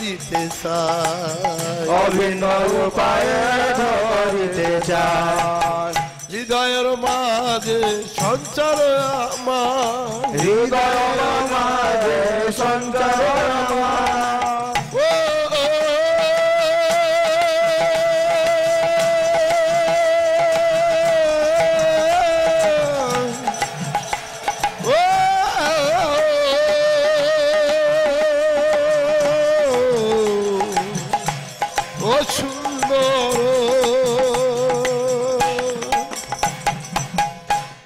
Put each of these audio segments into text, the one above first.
ধরিতে চাই, অভিন্ন উপায়ে ধরিতে চাই। হৃদয়ের মাঝে সঞ্চার আমার, হৃদয়ের মাঝে সঞ্চার আমার।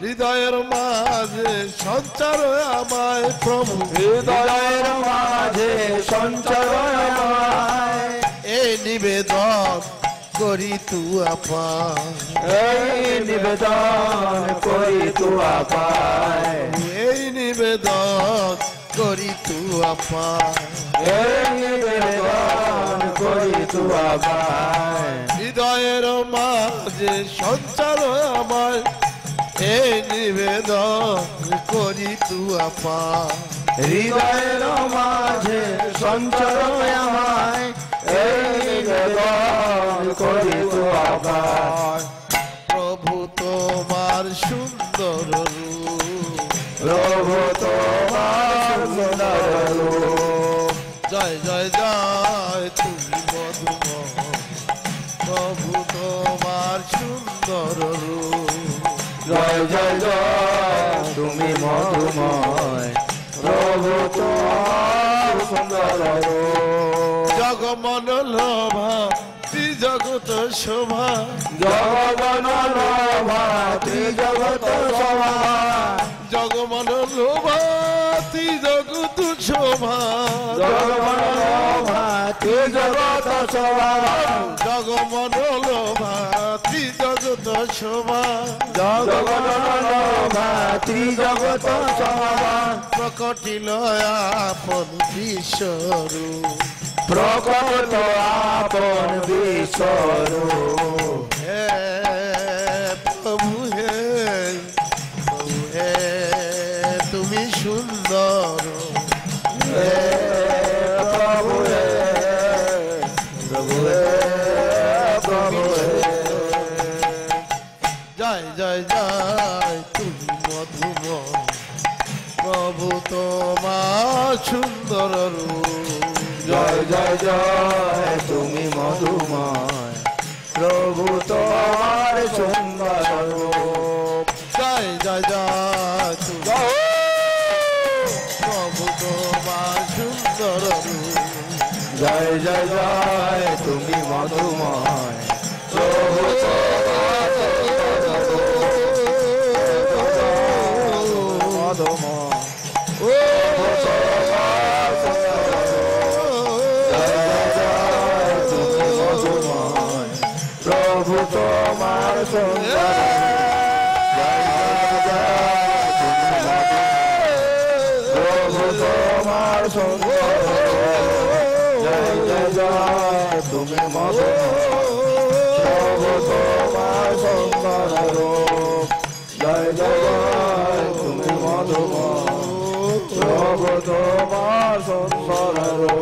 হৃদয়ের মাঝে সঞ্চার আমায় প্রভু, হৃদয়ের মাঝে সঞ্চার আমায়। এই নিবেদন করি তু আপায়, এই নিবেদন করি তু আপায়, এই নিবেদন করি তু আপায়, এই নিবেদন করি তু আপায়। হৃদয়ের মাঝে সঞ্চার আমায়, এই নিবেদন করি তু আপায়, হৃদয়ের মাঝে সঞ্চার আমায়। এই নিবেদন করি তু আপায়। প্রভু তোমার সুন্দর রূপ, প্রভু তোমার সুন্দর রূপ। জয় জয় জয় তুমি মধুময়, প্রভু তোমার সুন্দর রূপ, জয় জয় জয় তুমি মধুময়, প্রভু তোমার সুন্দর রূপ। জগমন লোভা ত্রিজগৎ শোভা, জগমন লোভা ত্রিজগৎ শোভা, জগমন লোভা ত্রিজগৎ শোভা, জগমন লোভা ত্রিজগৎ শোভা, জগমন লোভা ত্রিজগৎ শোভা, জগমন লোভা ত্রিজগৎ শোভা। প্রকটিল আপন বিশ্বরূপ, প্রকট আপন বিশ্বরূপ। হে প্রভু হে, প্রভু হে তুমি সুন্দর, হে প্রভু হে, প্রভু হে, প্রভু হে। জয় জয় জয় তুমি মধুময়, প্রভু তোমার সুন্দর রূপ, জয় জয় জয় তুমি মধুময়, প্রভু তোমার সুন্দর রূপ। জয় জয় জয় তুমি প্রভু তোমার সুন্দর রূপ, জয় জয় জয় তুমি মধুময়, প্রভু তোমার মধুময়। প্রভু তোমার সুন্দর, প্রভু তোমার সুন্দর, জয় জয় জয় তুমি মধুময়, প্রভু তোমার সুন্দর রূপ। জয় জয় জয় তুমি মধুময়, প্রভু তোমার সুন্দর রূপ।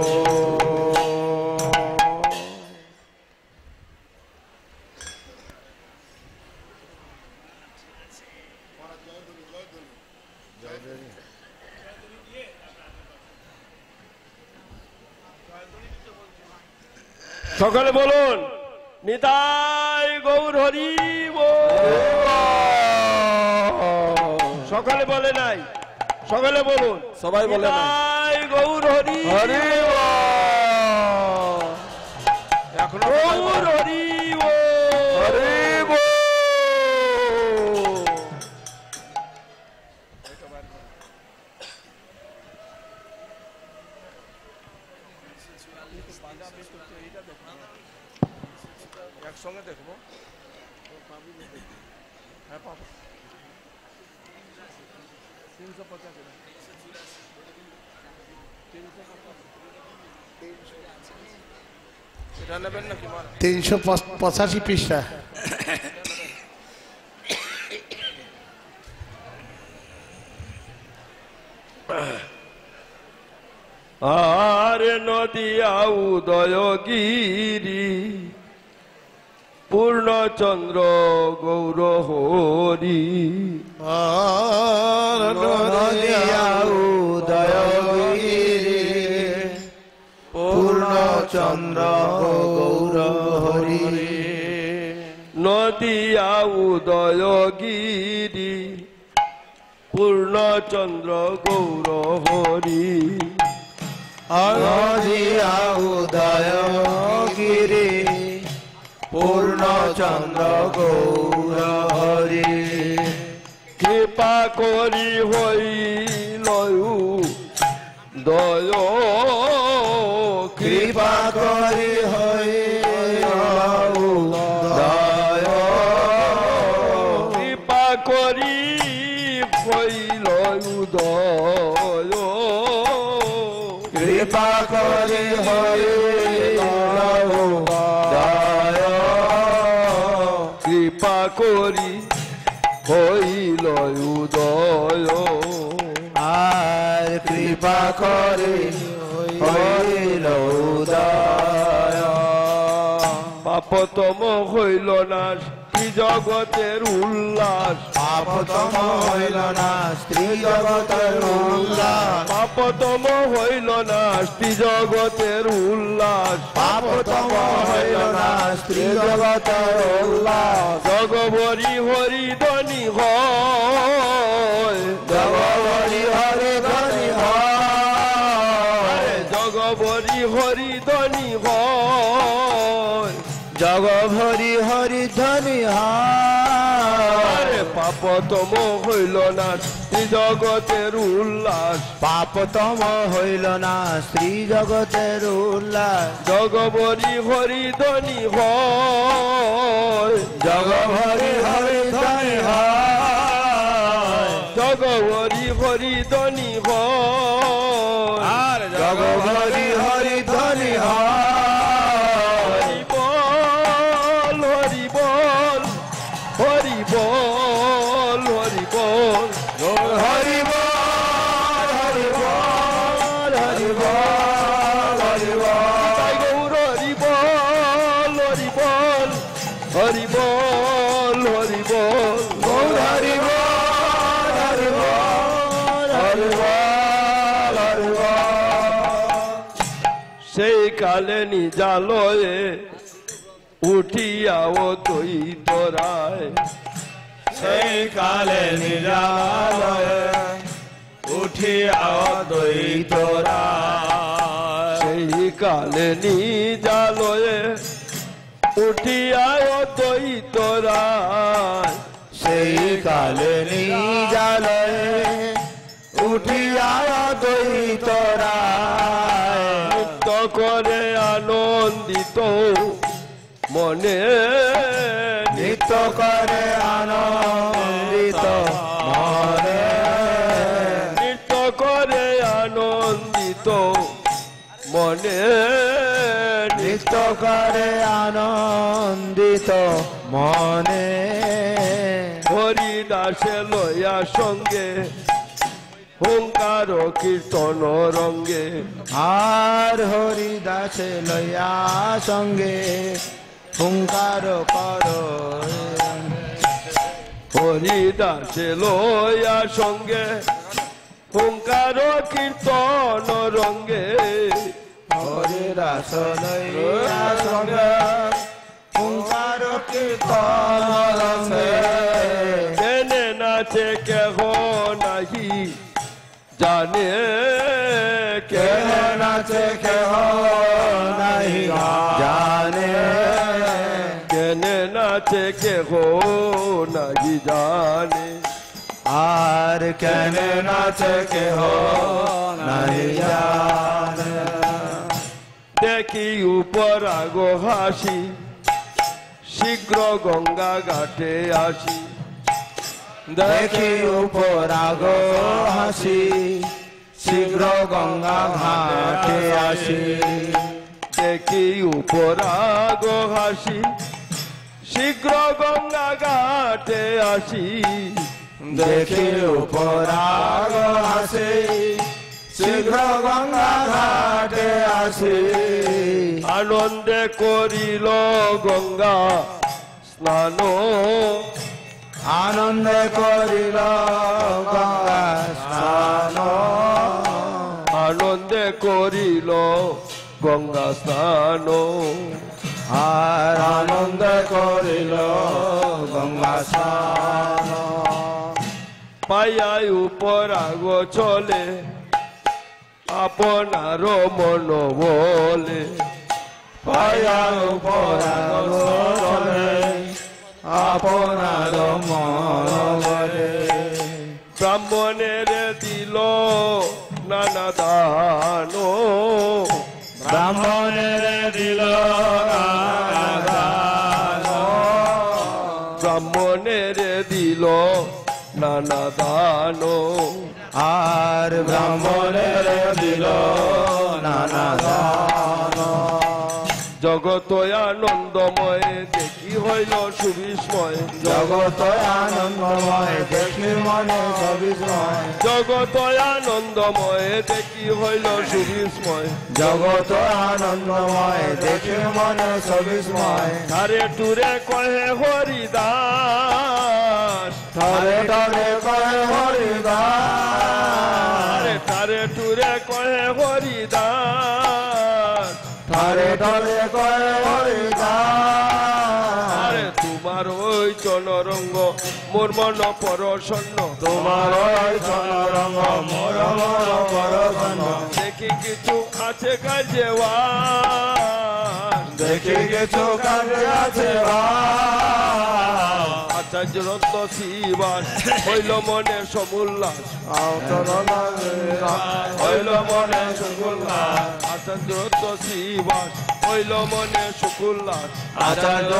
সকলে বলুন নিতাই গৌর হরি বল। সকালে বলে নাই, সকলে বলুন, সবাই বলে নাই। নিতাই গৌর হরি হরি এখনো গৌর হরি বল। হরি বল। একসঙ্গে দেখবো, হ্যাঁ পাবো 350 এটা নেবেন নাকি? 385 পৃষ্ঠা। আর নদিয়া উদয়গিরি পূর্ণচন্দ্র গৌর হরি আর নদিয়া উদয়গিরি পূর্ণচন্দ্র গৌর হরি নদিয়া উদয়গিরি পূর্ণচন্দ্র গৌর হরি নদিয়া উদয়গিরি পূর্ণচন্দ্র গৌর হরি কৃপা করি হইল দয় কৃপা করি হইল দয় কৃপা করি হইল উদয় কৃপা করি হইল দয় কৃপা করি হইল উদয় আর কৃপা করি হইল উদয় পাপতম হইল না স্ত্রী জগতের উল্লাস পাপতম হইল না স্ত্রী জগতের উল্লাস পাপতম হইল না স্ত্রী জগতের উল্লাস পাপতম হইল না স্ত্রী জগতের উল্লাস জগবরি হরিধনী হয় জগবরি হরি ধনি হয় জগবরি হরিধনী হয় জগভরি হরি ধনি হয় পাপতম হইল না স্ত্রী জগতের উল্লাস পাপতম হইল না স্ত্রী জগতের উল্লাস জগবরি হরিধনী হয় জগভরি হরি ধনি হয় জগবরি হরিধনী হয় জগভরি হরি ধনি হয় হরি বল হরি বল হরি বল হরি বল হরি বল হরি বল হরি বল হরি বল গৌর হরি বল হরি বল হরি বল হরি বল গৌর হরি বল হরি বল হরি বল হরি বল সেই কালে নিজালয়ে উঠিয়া ও দৈতরায় সেই কালে নিরালয়ে উঠিয়া দ্বৈতরা সেই কালে নিজালয়ে উঠিয়া ও দৈতরায় সেই কালে নিজালয়ে উঠিয়া দ্বৈতরা মুক্ত করে আনন্দিত মনে নিত্য করে আনন্দিত মনে নৃত্য করে আনন্দিত মনে নিত্য করে আনন্দিত মনে হরিদাসে লয়া সঙ্গে হুঙ্কার কীর্তন রঙ্গে আর হরিদাসে লয়া সঙ্গে হুঙ্কার কর হরিদাসে লয়া সঙ্গে হুঙ্কার কীর্তন রঙ্গে হরিদাস লয়া সঙ্গে হুঙ্কার কীর্তন রঙ্গে কেনে নাচে কেহ নাহি জানে কেহ নাচে কেহ নাহি জানে কেনে নাচে কেহ নাহি জানে আর কেন নাচে কেহ নাহি জানে দেখি উপরাগ হাসি শীঘ্র গঙ্গা ঘাটে আসি দেখি উপরাগ হাসি শীঘ্র গঙ্গা ঘাটে আসি দেখি উপরাগ হাসি শীঘ্র গঙ্গা ঘাটে আসি দেখি উপরাগ হাসি শীঘ্র গঙ্গা ঘাটে আসি আনন্দে করিল গঙ্গা স্নান আনন্দে করিল গঙ্গা স্নান আনন্দে করিল গঙ্গা স্নান আর আনন্দে করিল গঙ্গা স্নান পাইয়াই উপরাগ চলে আপনার মন বলে পায়ার উপরাগ চলে আপনার মন বলে ব্রাহ্মণের দিল নানা দান ব্রাহ্মণের দিল দান ব্রাহ্মণের দিল নানা দান আর ব্রাহ্মণের দিল নানা দান জগত আনন্দময় দেখি হইল সুবিস্ময় জগত আনন্দময় দেখি মনে সবিস্ময় জগত আনন্দময় দেখি হইল সুবিস্ময় জগত আনন্দময় দেখি মনে সবিস্ময় ধারে টুরে কহে হরিদাস থরে থরে কহে হরিদাস ধারে টুরে কহে হরিদাস থরে থরে কহে হরিদাস আরে তোমার ওই চনরঙ্গ মোর মন পরশন্ন তোমার ওই চরঙ্গ মোর মোর পরশন দেখি কিছু আছে কাজে দেখি কিছু কাজে আছে আচার্য রত্ন শিবাস হইল মনে সমুল্লাস হইল মনে সুকুল্লাস আচার্য রত্ন শিবাস হইল মনে সুকুল্লাস আচার্য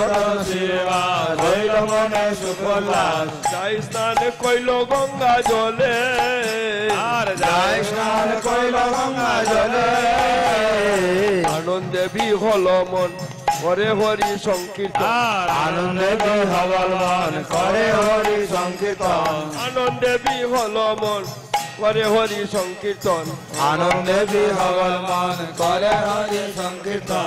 শিবাস হইল মনে সুকুল্লাস যাই স্নান কইল গঙ্গা জলে আর যাই স্নান কইল গঙ্গা জলে আনন্দে বিহল মন করে হরি সংকীর্তন আনন্দে বিহবল মন করে হরি সংকীর্তন আনন্দে বিহল মন করে হরি সংকীর্তন আনন্দে বিহবল মন করে হরি সংকীর্তন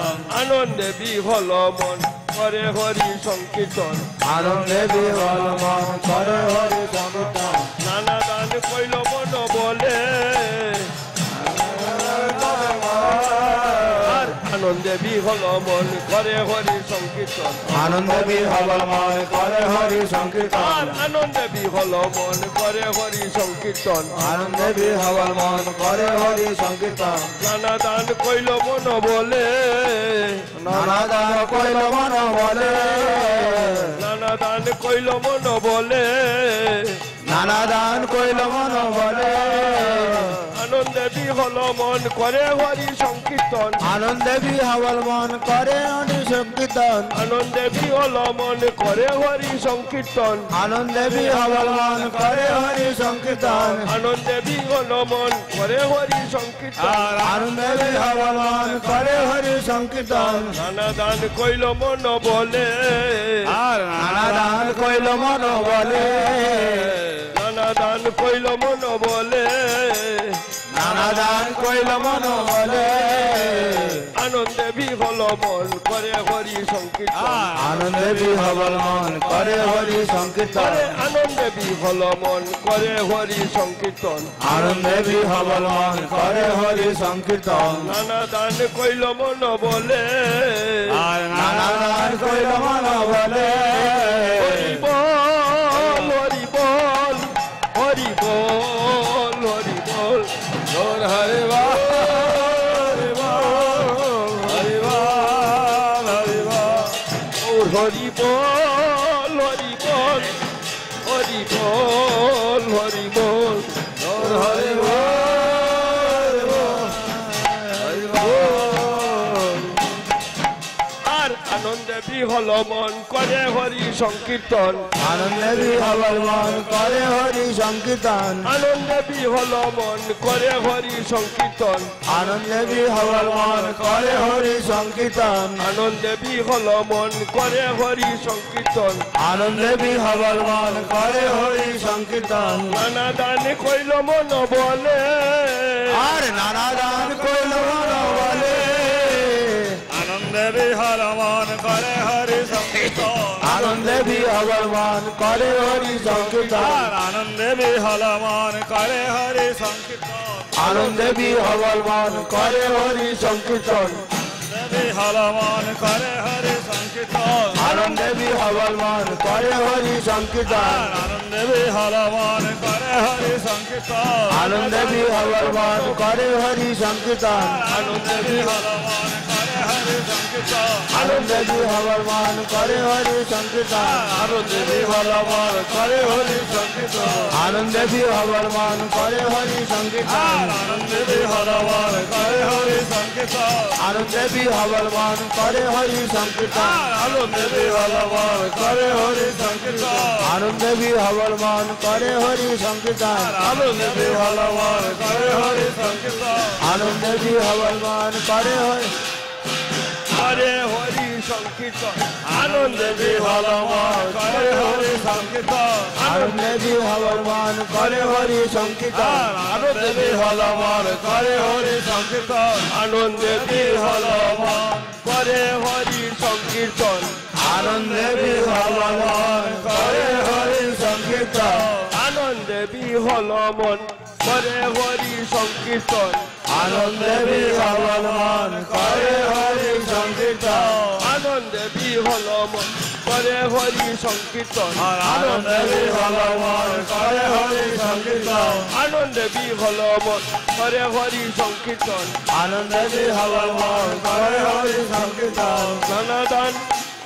আনন্দে বিহল মন করে হরি সংকীর্তন আনন্দে বিহবল মন করে হরি সংকীর্তন নানা দান কইল মন বলে আর আনন্দে বিহল মন করে হরি সংকীর্তন আনন্দে বিহবল মন করে হরি সংকীর্তন আর আনন্দে বিহল মন করে হরি সংকীর্তন আনন্দে বিহবল মন করে হরি সংকীর্তন নানা দান কইল মন বলে নানা দান কইল মন বলে নানা দান কইল মন বলে নানা দান কইল মন বলে আনন্দে বিহল মন করে হরি সংকীর্তন আনন্দে বিহবল মন করে হরি সংকীর্তন আনন্দে বিহল মন করে হরি সংকীর্তন আনন্দে বিহবল মন করে হরি সংকীর্তন আনন্দে বিহল মন করে হরি সংকীর্তন আনন্দে বিহবল মন করে হরি সংকীর্তন নানা দান কইল মন বলে আর নানা দান কইল মন বলে নানা দান কইল মন বলে নানা দান কইল মন বলে আনন্দে বিহল মন করে হরি সংকীর্তন আনন্দে বিহবল মন করে হরি সংকীর্তন আনন্দে বিহল মন করে হরি সংকীর্তন আনন্দে বিহবল মন করে হরি সংকীর্তন নানা দান কইল মন বলে আর নানা দান কইল মন বলে হরি বল হরি বল হরি বল হরি বল জোর হরি বল হরি বল হরি বল হরি বল হরি বল হরি বল হরি বল জোর হরি বল হরি বল আর আনন্দে বিহল মন করে হরি সংকীর্তন আনন্দে বিহবল মন করে হরি সংকীর্তন আনন্দে বিহল মন করে হরি সংকীর্তন আনন্দে বিহবল মন করে হরি সংকীর্তন আনন্দে বিহল মন করে হরি সংকীর্তন আনন্দে বিহবল মন করে হরি সংকীর্তন নানা দান কইল মন বলে আর নানা দান কইল মন বলে আনন্দে বিহল মন করে হরি সংকীর্তন আনন্দে বিহবল মন করে হরি সংকীর্তন আনন্দে বিহল মন করে হরি সংকীর্তন আনন্দে বিহবল মন করে হরি সংকীর্তন বিহল মন করে হরি সংকীর্তন আনন্দে বিহবল মন করে হরি সংকীর্তন আনন্দে বিহল মন করে হরি সংকীর্তন আনন্দে বিহবল মন করে হরি সংকীর্তন আনন্দে বিহল মন করে হরি সংকীর্তন আনন্দে বিহবল মন করে হরি সংকীর্তন আনন্দে বিহল মন করে হরি সংকীর্তন আনন্দে বিহবল মন করে হরি সংকীর্তন আনন্দে বিহল মন করে হরি সংকীর্তন আনন্দে বিহবল মন করে হরি সংকীর্তন আনন্দে বিহল মন করে হরি সংকীর্তন আনন্দে বিহবল মন করে হরি সংকীর্তন আনন্দে বিহল মন করে হরি সংকীর্তন আনন্দে বিহবল মন করে হরি হরে হরি সংকীর্তন আনন্দে বিহল মন করে হরি সংকীর্তন আনন্দে বিহবল মন করে হরি সংকীর্তন আনন্দে বিহল মন করে হরি সংকীর্তন আনন্দে বিহল মন করে হরি সংকীর্তন আনন্দে বিহবল মন করে হরি সংকীর্তন আনন্দে বিহল মন করে হরি সংকীর্তন আনন্দে বিহবল মন করে হরি সংকীর্তন আনন্দে বিহল মন করে হরি সংকীর্তন আনন্দে বিহল মন করে হরি সংকীর্তন আনন্দে বিহল মন করে হরি সংকীর্তন আনন্দে বিহবল মন করে হরি সংকীর্তন নানা দান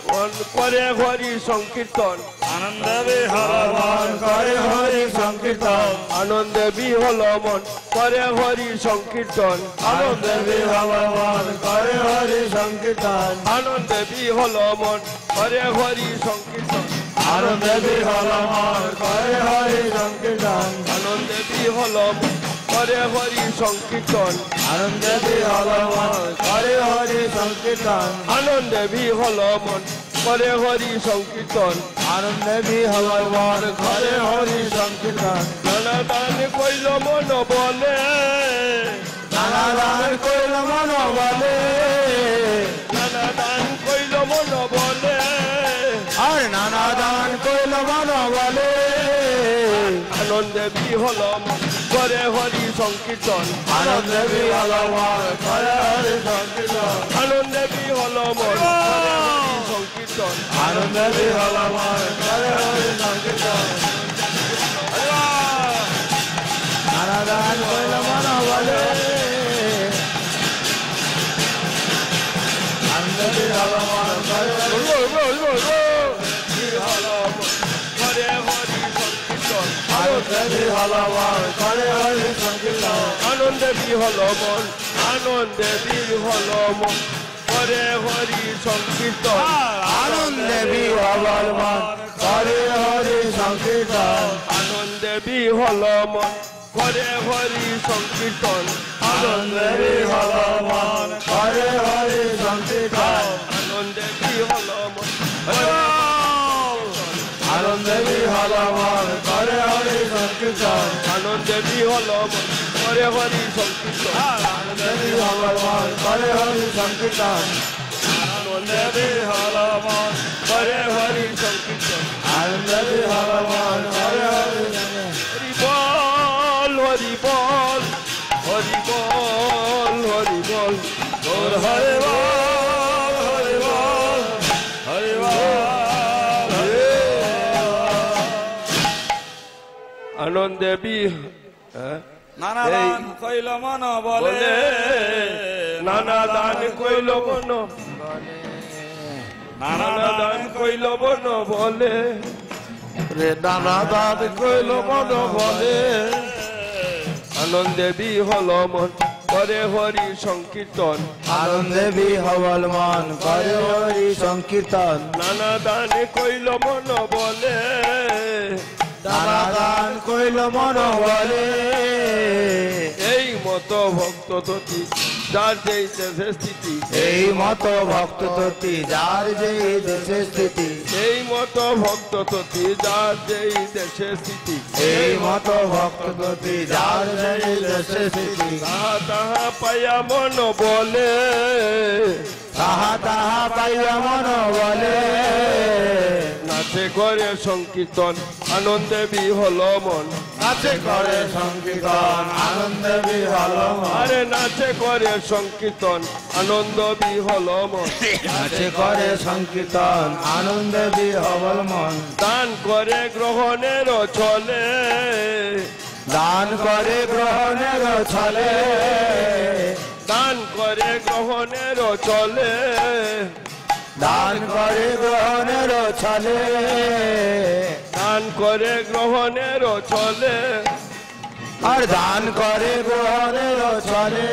মন করে হরি সংকীর্তন আনন্দে বিহল মন করে হরি সংকীর্তন আনন্দে বিহল মন করে হরি সংকীর্তন আনন্দে বিহবল মন করে হরি সংকীর্তন আনন্দে বিহল মন করে হরি সংকীর্তন আনন্দে বিহবল মন করে হরি সংকীর্তন আনন্দে বিহল মন করে হরি সংকীর্তন আনন্দে বিহবল মন করে হরি সংকীর্তন আনন্দে বিহল মন করে হরি সংকীর্তন আনন্দে বিহবল মন করে হরি সংকীর্তন নানা দান কইল মন বলে নানা দান কইল মন বলে নানা দান কইল মন বলে আর নানা দান কইল মন বলে আনন্দে বিহল মন করে হরি সংকীর্তন আনন্দে বিহবল মন করে হরি সংকীর্তন আনন্দে বিহল মন করে হরি সংকীর্তন আনন্দে বিহবল মন করে হরি সংকীর্তন নানা দান কইল মন বলে আনন্দে বিহবল মন করে করে হরি সংকীর্তন আনন্দে বিহবল মন করে হরি সংকীর্তন আনন্দে বিহল মন আনন্দে বিহল মন করে হরি সংকীর্তন আনন্দে বিহবল মন করে হরি সংকীর্তন আনন্দে বিহল মন করে হরি সংকীর্তন আনন্দে বিহবল মন করে হরি সংকীর্তন আনন্দে বিহল মন আনন্দে বিহবল মন করে হরি সংকীর্তন আনন্দে বিহল মন করে হরি সংকীর্তন আনন্দে বিহবল মন করে হরি সংকীর্তন আনন্দে বিহল মন করে হরি সংকীর্তন আনন্দে বিহবল মন করে হরি সংকীর্তন হরি বল হরি বল হরি বল হরি বল তোর হরে বল হরি বল হরি বল আনন্দে নানা দান কইল মন বলে বলে নানা দান কইল বন নানা দান কইল বন বলে রে নানা দান কইল মন বলে আনন্দে বিহল মন করে হরি সংকীর্তন আনন্দে বিহবল মন করে হরি সংকীর্তন নানা দানে কইল মন বলে নানা দান কইল মন বলে এই মতো ভক্ত ততি যার যেই দেশে স্থিতি এই মতো ভক্ত ততি যার যেই দেশে স্থিতি এই মতো ভক্ত ততি যার যেই দেশে স্থিতি এই মতো ভক্ত ততি যার যেই দেশে স্থিতি তাহা তাহা পাইয়া মন বলে তাহা তাহা পাইয়া মন বলে নাচে করে সংকীর্তন আনন্দে বিহল মন নাচে করে সংকীর্তন আনন্দে বিহল মন আরে নাচে করে সংকীর্তন আনন্দ বিহল মন নাচে করে সংকীর্তন আনন্দে বিহবল মন দান করে গ্রহণের চলে দান করে গ্রহণের ছলে দান করে গ্রহণের চলে দান করে গ্রহণের ছলে দান করে গ্রহণের চলে আর দান করে গ্রহণের ছলে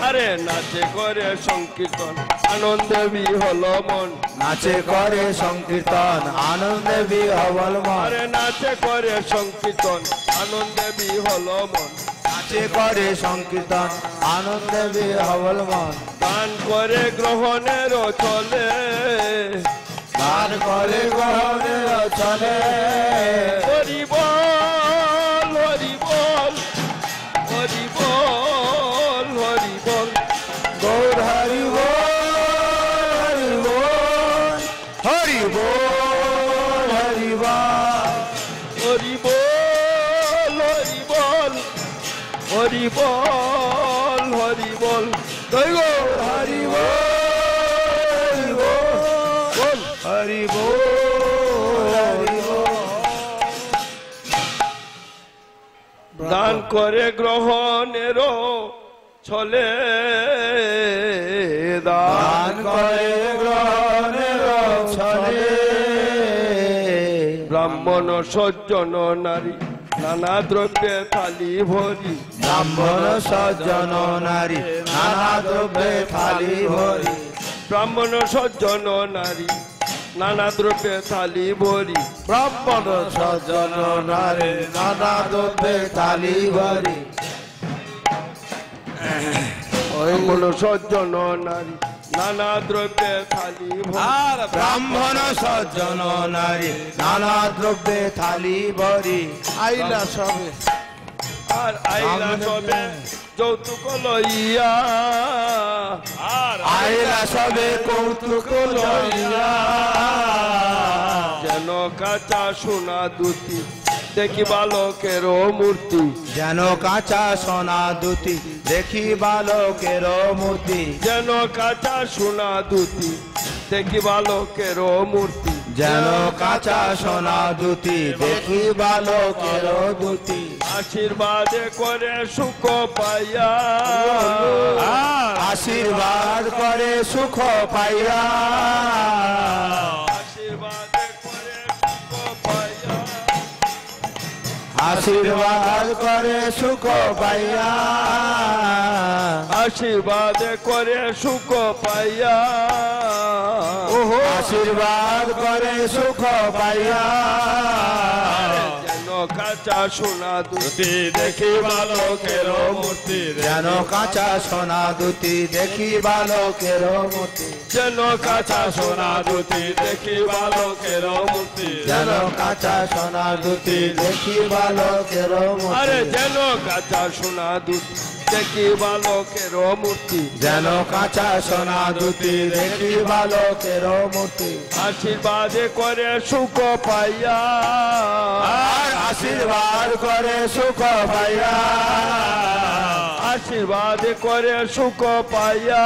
আরে নাচে করে সংকীর্তন আনন্দে বিহল মন নাচে করে সংকীর্তন আনন্দে বিহবল মন আরে নাচে করে সংকীর্তন আনন্দে বিহল মন নাচে করে সংকীর্তন আনন্দে বিহবল মন দান করে গ্রহণের চলে দান করে গ্রহণের ছলে হরি বল হরি বল হরি বল হরি বল গৌর হরি বল হরি বল হরি বল হরি বল হরি বল হরি বল হরি বল হরি বল জয় গো হরি বল বল হরি বল হরি বল দান করে গ্রহণের ছলে দান করে গ্রহণের ছলে ব্রাহ্মণ সজ্জন নারী নানা দ্রব্যে থালি ভরি ব্রাহ্মণ সজ্জন নারী নানা দ্রব্যে থালি ভরি ব্রাহ্মণ সজ্জন নারী নানা দ্রব্যে থালি ভরি ব্রাহ্মণ সজ্জন নারী নানা দ্রব্যে থালি ভরি ব্রাহ্মণ সজ্জন নারী নানা দ্রব্যে থালি ভরি ব্রাহ্মণ সজ্জন নারী নানা দ্রব্যে থালি ভরি আইলা সবে আর আইলা সবে যৌতুক লইয়া আইলা সবে কৌতুক লইয়া যেন কাঁচা সোনা দুটি দেখি বালকের মূর্তি যেন কাঁচা সোনা দুটি দেখি বালকের মূর্তি যেন কাঁচা সোনা দুটি দেখি বালকের মূর্তি যেন কাঁচা সোনা দুটি দেখি বালকের দুটি আশীর্বাদে করে সুখ পাইয়া আশীর্বাদ করে সুখ পাইয়া আশীর্বাদে করে সুখ পাইয়া আশীর্বাদ করে সুখ পাইয়া আশীর্বাদে করে সুখ পাইয়া আশীর্বাদ করে সুখ পাইয়া যেন কাঁচা সোনা দুটি দেখি বালকের মূর্তি যেন কাঁচা সোনা দুটি দেখি বালকের মূর্তি যেন কাঁচা সোনা দুটি দেখি বালকের মূর্তি যেন কাঁচা সোনা দুটি দেখি বালকের আরে মূর্তি যেন কাঁচা সোনা দুটি দেখি বালকের মূর্তি যেন কাঁচা সোনা দুটি দেখি বালকের মূর্তি আশীর্বাদে করে সুখ পাইয়া আর আশীর্বাদ করে সুখ পাইয়া আশীর্বাদে করে সুখ পাইয়া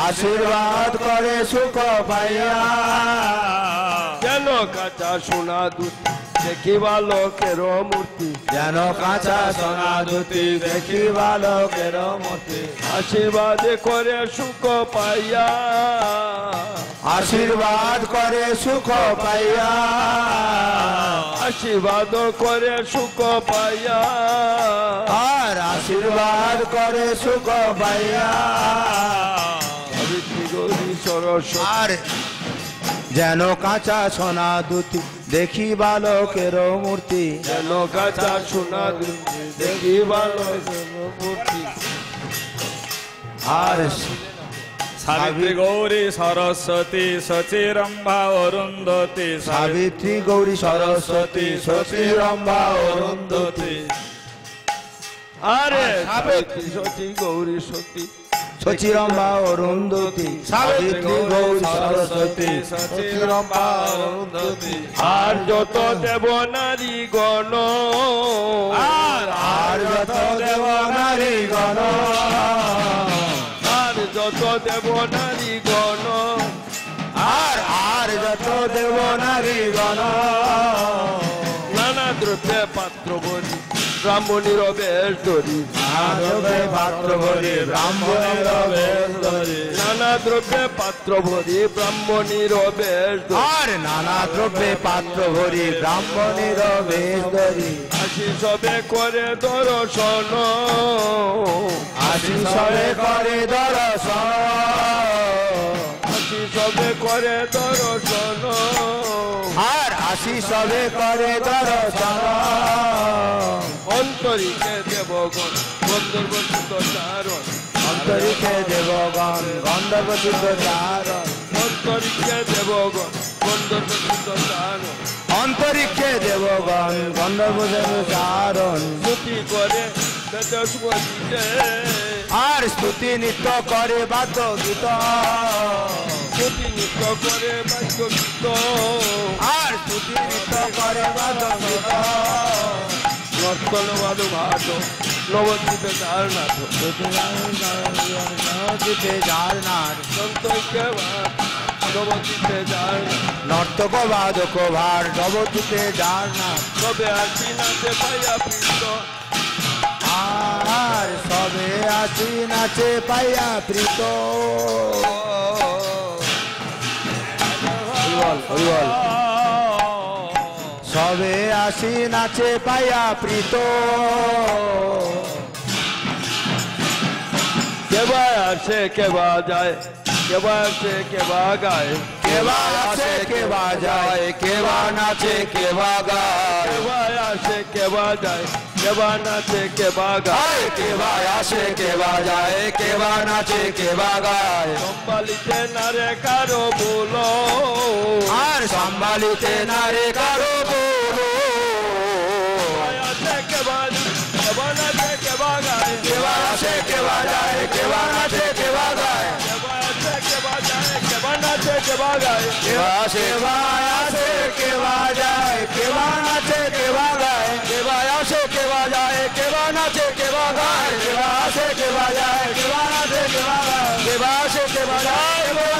আশীর্বাদ করে সুখ পাইয়া যেন কাঁচা সোনা দুটি দেখি বালকের মূর্তি যেন কাঁচা সোনা ধুতি দেখি বালকের মূর্তি আশীর্বাদ করে সুখ পাইয়া আশীর্বাদ করে সুখ পাইয়া আশীর্বাদ করে সুখ পাইয়া আর আশীর্বাদ করে সুখ পাইয়া সাবিত্রী গৌরী সরস্বতী আর যেন কাঁচা সোনা দুটি দেখি বালকের মূর্তি যেন কাঁচা সোনা দুটি দেখি বালকের মূর্তি আর সাবিত্রী গৌরী সরস্বতী সচিরম্ভা অরুন্ধতী সাবিত্রী গৌরী সরস্বতী সচিরম্ভা অরুন্ধতী আরে সাবিত্রী সতী গৌরী সতী সচিরম্ভা অরুন্ধতী সাবিত্রী গৌরী সরস্বতী সচিরম্ভা অরুন্ধতী আর যত দেব নারী গণ আর যত দেব নারী গণ আর যত দেব নারী গণ আর যত দেব নারী গণ নানা দ্রব্যে পাত্র বলি ব্রাহ্মণীর বেশ ধরি মাধবে পাত্র ভরি ব্রাহ্মণের বেশ ধরি নানা দ্রব্যে পাত্র ভরি ব্রাহ্মণীর বেশ ধরি আর নানা দ্রব্যে পাত্র ভরি ব্রাহ্মণের বেশ ধরি আসি সবে করে দর্শন আসি সবে করে দর্শন আসি সবে করে দর্শন আর আসি সবে করে দর্শন অন্তরিকে দেবগণ গন্ধর্বচিত চারণ অন্তরিকে দেবগণ গন্ধর্বচিত চারণ অন্তরিকে দেবগণ গন্ধর্বচিত চারণ অন্তরিক্ষে দেবগণ গন্ধর্বচিত চারণ স্তুতি করে বেদস বলিতে আর স্তুতি নৃত্য করে বাদ্য গীত স্তুতি নৃত্য করে বাক্য গীত আর স্তুতি নৃত্য করে বাদ্য গীত নর্তন বাদু ভাট নবদ্বীপে চার নাথ নবদ্বীপে যার নার সন্তৈকে ভাট নবদ্বীপে চার নর্তক বাদক ভার নবদ্বীপে যার নার তবে আসি নাচে পাইয়া পৃষ্ঠ আর সবে আসি নাচে পাইয়া প্রীত হরিবল হরিবল সবে আসি নাচে পাইয়া প্রীত কেবা আসে কেবা যায় কেবা আসে কেবা গায় কেবা আসে কেবা যায় কেবা নাচে কেবা গায় কেবা আসে কেবা যায় কেবা নাচে কেবা গায় কেবা আসে কেবা যায় কেবা নাচে কেবা গায় সম্বালিতে নারে কারো বলো আর সম্ভালিতে নারে কারো বলো আসে কেবা কেবা নাচে কেবা গায় কেবা আসে কেবা যায় কেবা নাচে কেবা গায় কেবা আসে কেবা যায় কেবা নাচে কেবা গায় কেবা আসে কেবা যায় কেবা নাচে কেবা গায় কেবা আসে কেবা যায় কেবা নাচে কেবা গায় কেবা আসে কেবা যায় কেবা নাচে কেবা গায় কেবা আসে কেবা যায় কেবা আসে কেবা যায়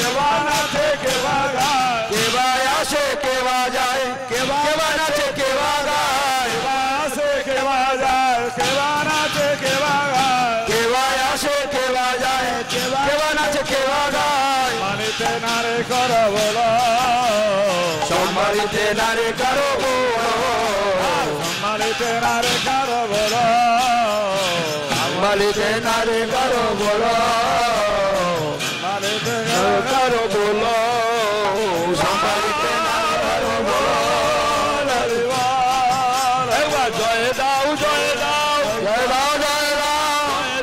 কেবা নাচে কেবা গায় কেবা আসে কেবা যায় কেবা নাচে কেবা গায় কেবা আসে কেবা যায় কেবা নাচে কেবা গায় কেবা আসে কেবা যায় কেবা নাচে কেবা গায় মানিতে নারে কর বলো সম্মানিতে নারে কারো বলো মানিতে নারে কর বলো সম্মানিতে নারে কারো বলো মানিতে কারো বলো সম্মানিতে নারে কারো বলো একবার জয় দাও জয় দাও জয় দাও জয়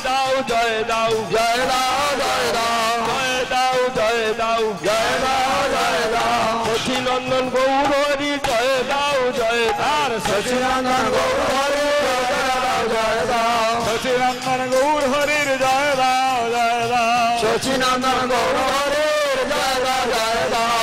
দাও জয় দাও জয় দাও জয় দাও জয় দাও জয় দাও জয় দাও জয় দাও জয় দাও সচিনন্দন গৌরী জয় দাও জয় দাও সচিনন্দন গৌর হরে জয় দাও সচিরঞ্জন গৌর হরির জয় দাও জয় দাও সচিনন্দন গৌর হরে জয় দাও জয় দাও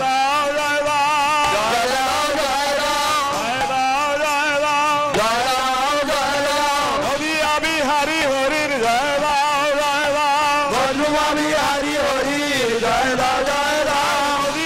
জয় দাও জয় দাও জয় দাও জয় দাও জয় দাও জয় দাও জয় দাও জয় দাও হরি আমি হরি হরির জয় দাও জয় দাও বন্ধু আমি হরি হরি জয় দাও জয় দাও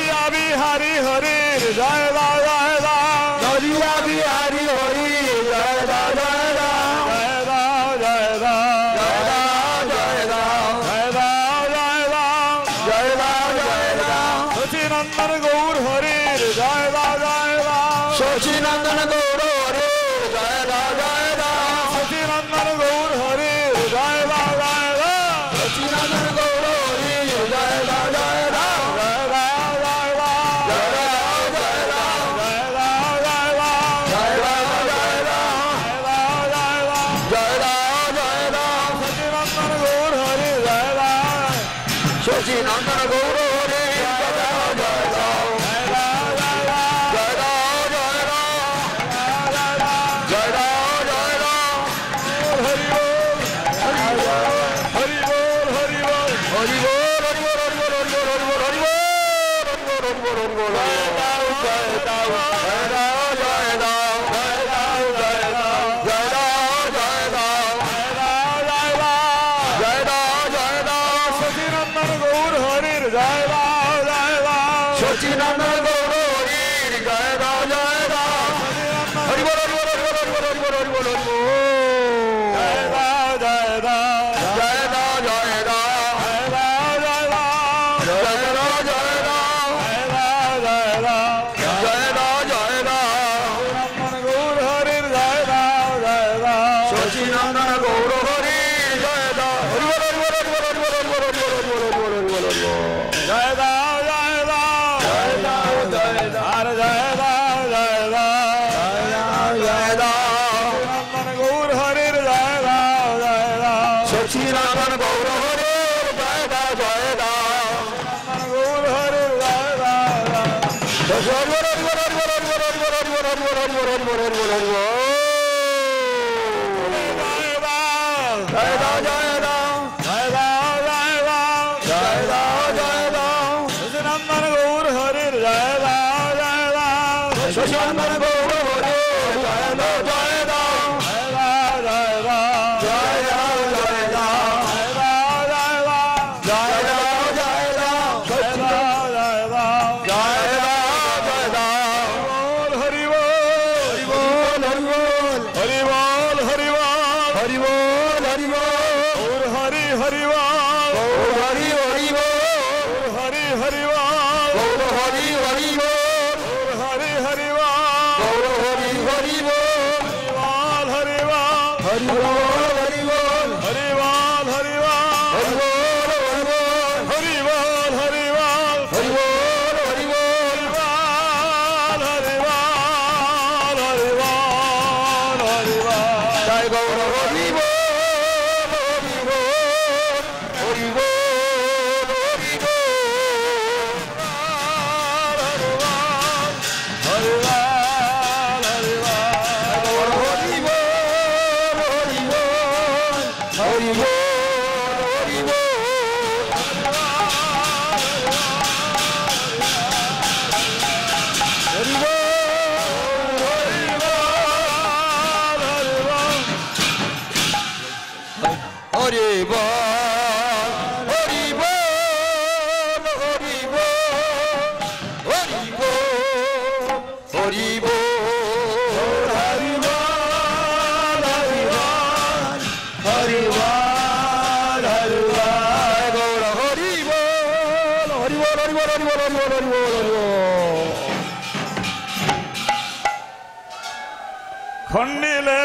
খণ্ডিলে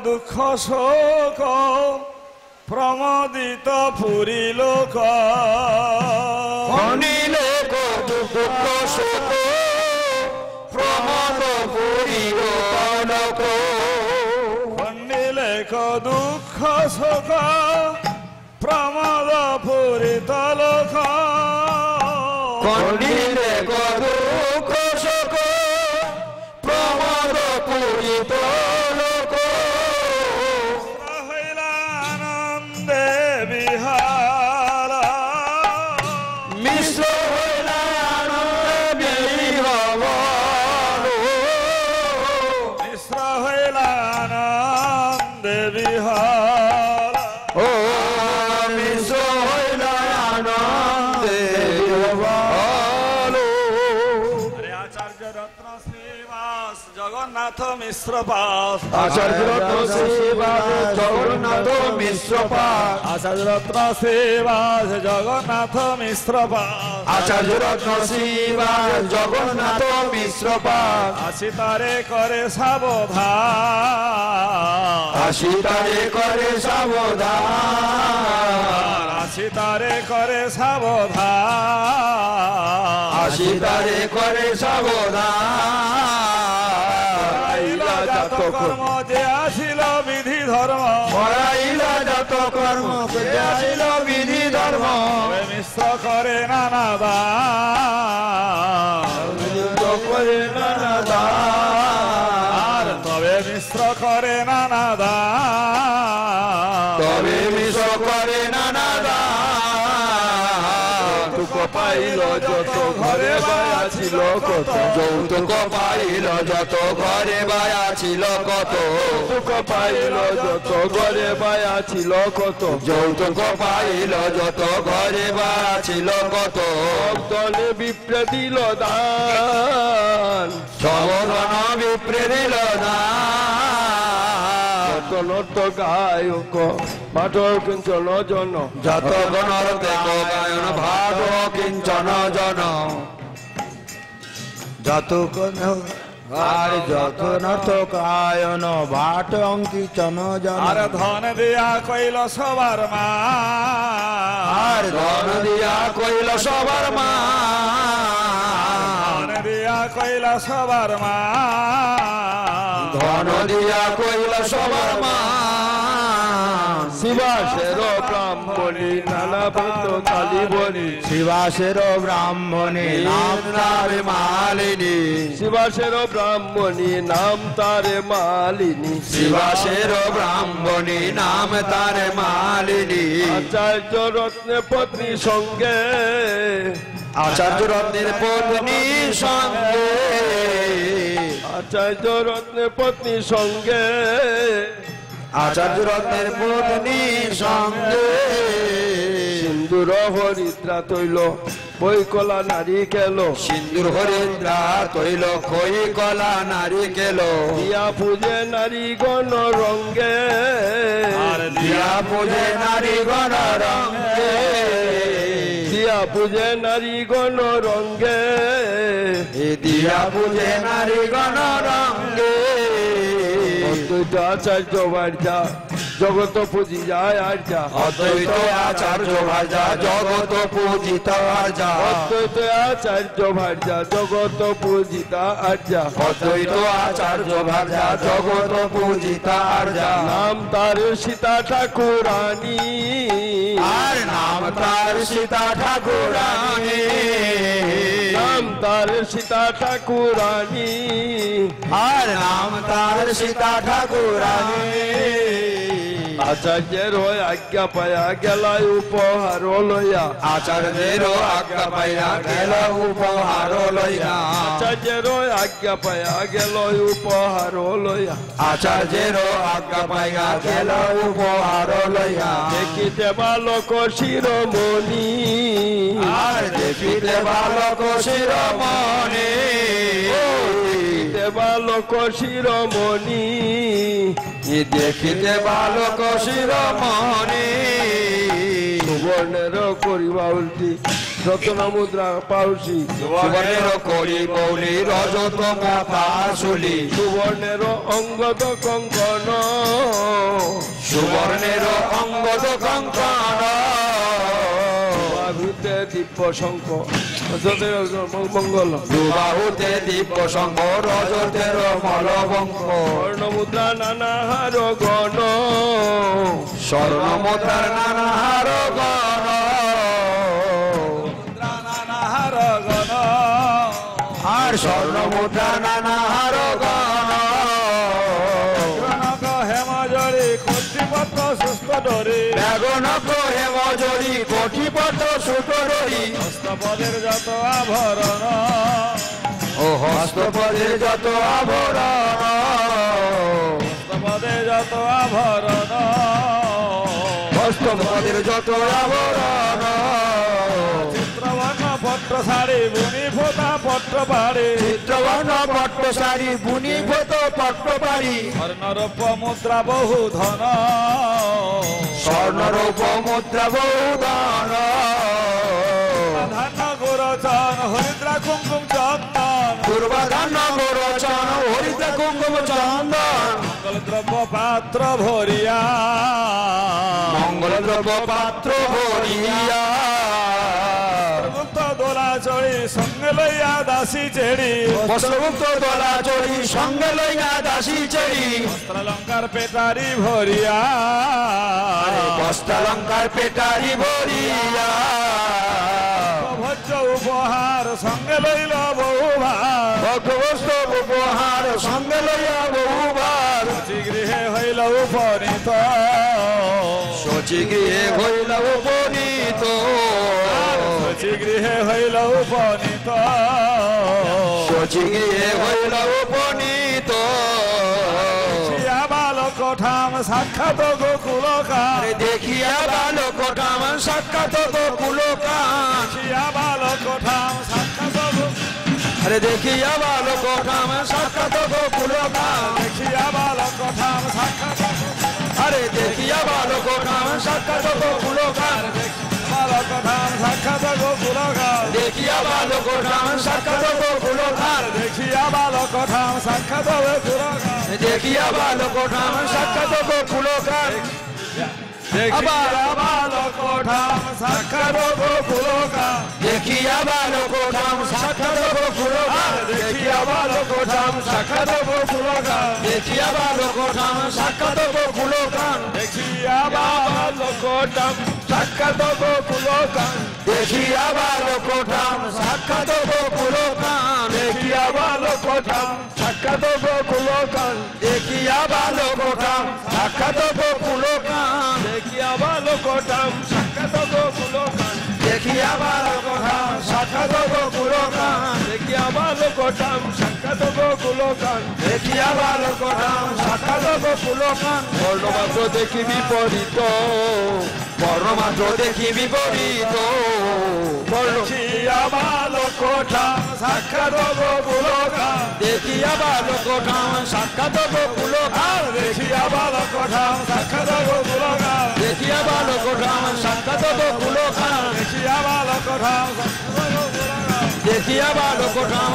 দুঃখ শোক প্রমোদিত পুরী লোক খণ্ডিলে দুঃখ শোক প্রমোদ পুরী লোক খণ্ডিলে দুঃখ শোক প্রমোদ পুরীত লোক খণ্ডিলে দুঃখ শোক প্রমোদ পুরীত লোক হইলা আনন্দে বিহার মিশ্র হইলা আনন্দে বিহবল মিশ্র হইলা আনন্দে বিহার ও মিশ্র হইলা আনন্দে বিহবল আচার্য রত্ন শ্রীবাস জগন্নাথ মিশ্র পাস আচার্য রত্ন শ্রীবাস জগন্নাথ মিশ্র পাস আচার্য রত্ন শ্রীবাস জগন্নাথ মিশ্র পাস আচার্য রত্ন শ্রীবাস জগন্নাথ মিশ্র পাস আসিতারে করে সাবধান আসিতারে করে সাবধান আসিতারে করে সাবধান আসিতারে করে সাবধান কর্ম যে আসিল বিধি ধর্ম পড়াইলা যত কর্ম আসিল বিধি ধর্ম মিশ্র করে নানা করে নানা দান তবে মিশ্র করে নানা তবে মিশ্র করে নানা দান পাইল যত ঘরে বায়া ছিল কত যৌতুক পাইল যত ঘরে বায়া ছিল কত যৌতুক পাইল যত ঘরে বায়া ছিল কত যৌতুক পাইল যত ঘরে বায়া ছিল কত দলে বিপ্রে দিল দান সবগণ বিপ্রে দিল যত নর্ত গায়ক ভাট কিঞ্চন জন যত গণর গায়ন ভাট কিঞ্চন জন যত আর যত নর্ত গায়ন ভাট অঙ্কিচন জন আর ধন দিয়া কইল সবার মা আর ধন দিয়া কইল সবার মা ধন দিয়া কইল সবার মা ধন দিয়া কইল সবার মা শিবাসের ব্রাহ্মণী নানা ভূত কালী বলি শিবাসের ব্রাহ্মণী নাম তারে মালিনী শিবাসের ব্রাহ্মণী নাম তারে মালিনী শিবাসের ব্রাহ্মণী নাম তারে মালিনী আচার্য রত্নে পত্নী সঙ্গে আচার্য রত্নের পত্নী সঙ্গে আচার্য রত্নে পত্নী সঙ্গে আচার্য রত্নের পত্নী সঙ্গে সিন্দুর হরিদ্রা তৈল বই কলা নারী কেল সিন্দুর হরিদ্রা তৈল খই কলা নারী কেল দিয়া পূজে নারী গণ রঙ্গে আর দিয়া পূজে নারী গণ রঙ্গে দিয়া পূজে নারী গণ রঙ্গে দিয়া পূজে নারী গণ রঙ্গে অদ্বৈত আচার্য বার্যা জগত পুজি যায় আর যা অদ্বৈত আচার্য ভাজা জগত পূজিত আর্যা অদ্বৈত আচার্য ভার্যা জগত পূজিতা আর যা অদ্বৈত আচার্য ভাজা জগত পূজিত আর্যা নাম তার সীতা ঠাকুরানী আর নাম তার সীতা ঠাকুরানী নাম তার সীতা ঠাকুরানী আর নাম তার সীতা ঠাকুরানী আচার্যের আজ্ঞা পায়া গেলায় উপহার লইয়া আচার্যের আজ্ঞা পাইয়া গেল উপহার লইয়া আচার্যের আজ্ঞা পায়া গেল উপহার লইয়া আচার্যের আজ্ঞা পাইয়া গেল উপহার লইয়া দেখিতে বালক শিরোমণি আর দেখিতে বালক শিরোমণি দেখিতে বালক শিরোমণি দেখিতে বালক শিরোমণি সুবর্ণের করিবা উল্টি রত্ন মুদ্রা পাউসি সুবর্ণের করি বৌলি রজত মাথা চুলি সুবর্ণের অঙ্গদ কঙ্কন সুবর্ণের অঙ্গদ কঙ্কন বাহুতে দিব্য শঙ্খ মঙ্গল দুবাহুতে দিব্য শঙ্খ রজতের মলবঙ্ক স্বর্ণ মুদ্রা নানা হার গণ স্বর্ণ মুদ্রার নানা হার গণ নানাহার গণ আর স্বর্ণ মুদ্রা নানা হার গণ জনক হেমজরি কর্তৃপত্র সুস্থ ডরি বেগনক হেমজরি কোটিপত সুতরি হস্তপদের যত আভরণ ও হস্তপদের যত আভরণ হস্তপদে যত আভরণ হস্তপদের যত আভরণ চিত্রবর্ণ পট্ট শাড়ি বুনি ফোতা পট্ট পাড়ি চিত্রবর্ণ পট্ট শাড়ি বুনি ভূত পট্ট পাড়ি স্বর্ণরূপ মুদ্রা বহু ধন স্বর্ণরূপ মুদ্রা বৌদান ধান্য গোরচন হরিদ্রা কুমকুম চন্দন পূর্বধান্য গোরচন হরিত কুঙ্কুম চন্দন মঙ্গল দ্রব্য পাত্র ভরিয়া মঙ্গল দ্রব্য পাত্র ভরিয়া গুপ্ত দোলা চড়ি সঙ্গে লইয়া দাসী চেড়ি বস্ত্রগুপ্ত দলা চড়ি সঙ্গে লইয়া দাসী চেড়ি বস্ত্রালঙ্কার পেটারি ভরিয়া বস্ত্রালঙ্কার পেটারি ভরিয়া ভোজ্য উপহার সঙ্গে লইল বহুবার ভগবস্ত উপহার সঙ্গে লইয়া বহুবার গৃহে হইল উপনীত শচী গৃহে হইল উপনীত শচী গৃহে হইল উপনীত শচী গৃহে হইল উপনীত দেখিয়া বালক ঠাম সাক্ষাৎ গোকুলকার দেখিয়া বালক ঠাম সাক্ষাৎ গোকুলকার দেখিয়া বালক ঠাম সাক্ষাৎ আরে দেখিয়া বালক ঠাম সাক্ষাৎ গোকুলকার দেখিয়া বালক ঠাম সাক্ষাৎ আরে দেখিয়া বালক ঠাম সাক্ষাৎ গোকুলকার বালক ঠাম সাক্ষাৎ গোকুলকার দেখিয়া বালক ঠাম সাক্ষাৎ গোকুলকার দেখিয়া বালক ঠাম সাক্ষাৎ গোকুলকার দেখিয়া বালক ঠাম সাক্ষাৎ গোকুলকার আবার বালক ঠাম সাক্ষাৎ গোকুলকার দেখিয়া বালক ঠাম সাক্ষাৎ গোকুলকার দেখিয়া বালক ঠাম সাক্ষাৎ গোকুলকার দেখিয়া বালক ঠাম সাক্ষাৎ গোকুলকার দেখিয়া বালক ঠাম সাক্ষাৎ গোকুলকার দেখিয়া বালক ঠাম সাক্ষাৎ গোকুলকার দেখিয়া বালক ঠাম সাক্ষাৎ গোকুলকার দেখিয়া বালক ঠাম সাক্ষাৎ গোকুলকার দেখিয়া বালক ঠাম সাক্ষাৎ গোকুলকার দেখিয়া বালক ঠাম সাক্ষাৎ গোকুলকার দেখিয়া বালক ঠাম সাক্ষাৎ গোকুলকার দেখিয়া বালক ঠাম সাক্ষাৎ গোকুলকার বর্ণমাত্র দেখি বিপরীত বর্ণমাত্র দেখি বিপরীত দেখিয়া বালক ঠাম সাক্ষাৎ গোকুলকার দেখিয়া বালক ঠাম সাক্ষাৎ গোকুলকার দেখিয়া বালক ঠাম সাক্ষাৎ গোকুলকার দেখিয়া বালক ঠাম সাক্ষাৎ গোকুলকার দেখিয়া বালক ঠাম সাক্ষাৎ গোকুলকার দেখিয়া বালক ঠাম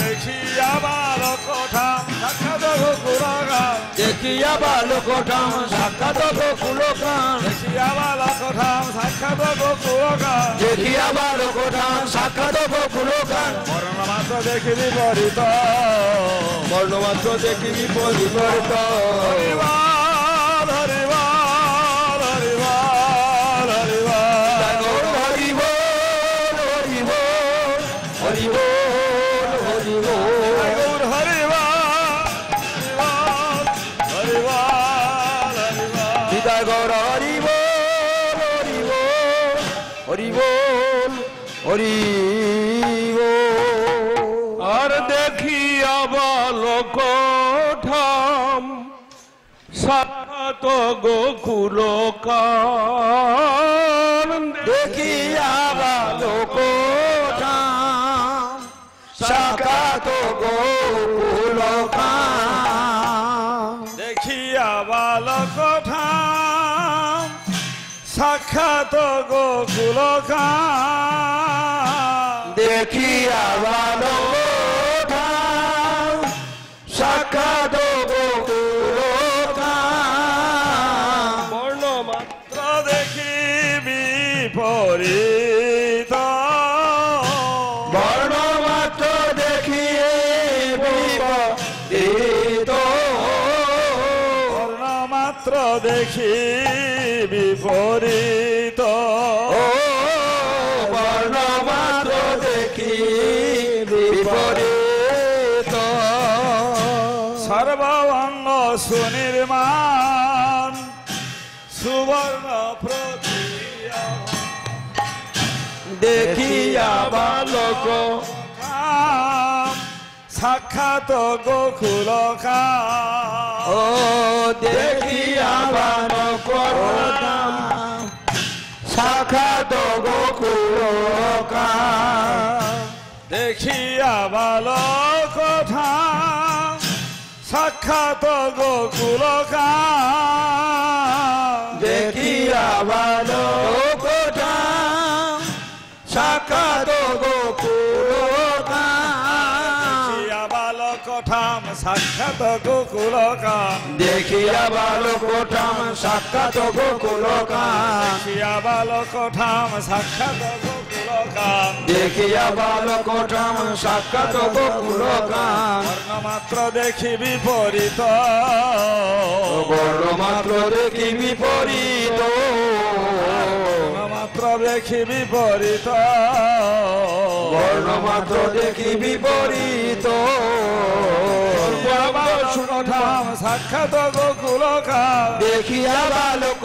দেখিয়া বালক ঠাম সাক্ষাৎ গোকুলকার দেখিয়া বালক ঠাম সাক্ষাৎ গোকুলকার দেখিয়া বালক ঠাম সাক্ষাৎ গোকুলকার দেখিয়া বালক ঠাম সাক্ষাৎ গোকুলকার বর্ণমাত্র দেখি বিপরীত বর্ণমাত্র দেখি বিপরীত হরিবাল হরিবাল হরিবাল হরিবাল হরিবল হরিবল হরিবল গৌর হরিবাল হরিবাল হরিবাল বিদায় গৌর হরিবল হরিবল হরিবল আর দেখিয়া বালক ঠাম সাক্ষাৎ গোকুলকার দেখিয়া বালক ঠাম সাক্ষাৎ গোকুলকার দেখিয়া বালক ঠাম সাক্ষাৎ গোকুলকার দেখিয়া বালক ঠাম সাক্ষাৎ গোকুলকার বর্ণমাত্র দেখি বিপরীত বর্ণমাত্র দেখিয়ে বিপরীত বর্ণমাত্র দেখি বিপরীত ও বর্ণমাত্র দেখি বিপরীত সর্বাঙ্গ সুনির্মাণ সুবর্ণ প্রতিয়া দেখিয়া বালক সাক্ষাৎ গোকুলকার ও দেখিয়া বালক সাক্ষাৎ গোকুলকার দেখিয়া বালক সাক্ষাৎ গোকুলকার দেখিয়া বালক সাক্ষাৎ গোকুলকার দেখিয়া বালক সাক্ষাৎ গোকুলকার দেখিয়া বালক সাক্ষাৎ গোকুলকার দেখিয়া বালক সাক্ষাৎ গোকুলকার দেখিয়া বালক সাক্ষাৎ গোকুলকার বর্ণমাত্র দেখি বিপরীত বর্ণমাত্র দেখি বিপরীত বর্ণমাত্র দেখি বিপরীত বর্ণমাত্র দেখি বিপরীত সাক্ষাৎ গোকুলকার দেখিয়া বালক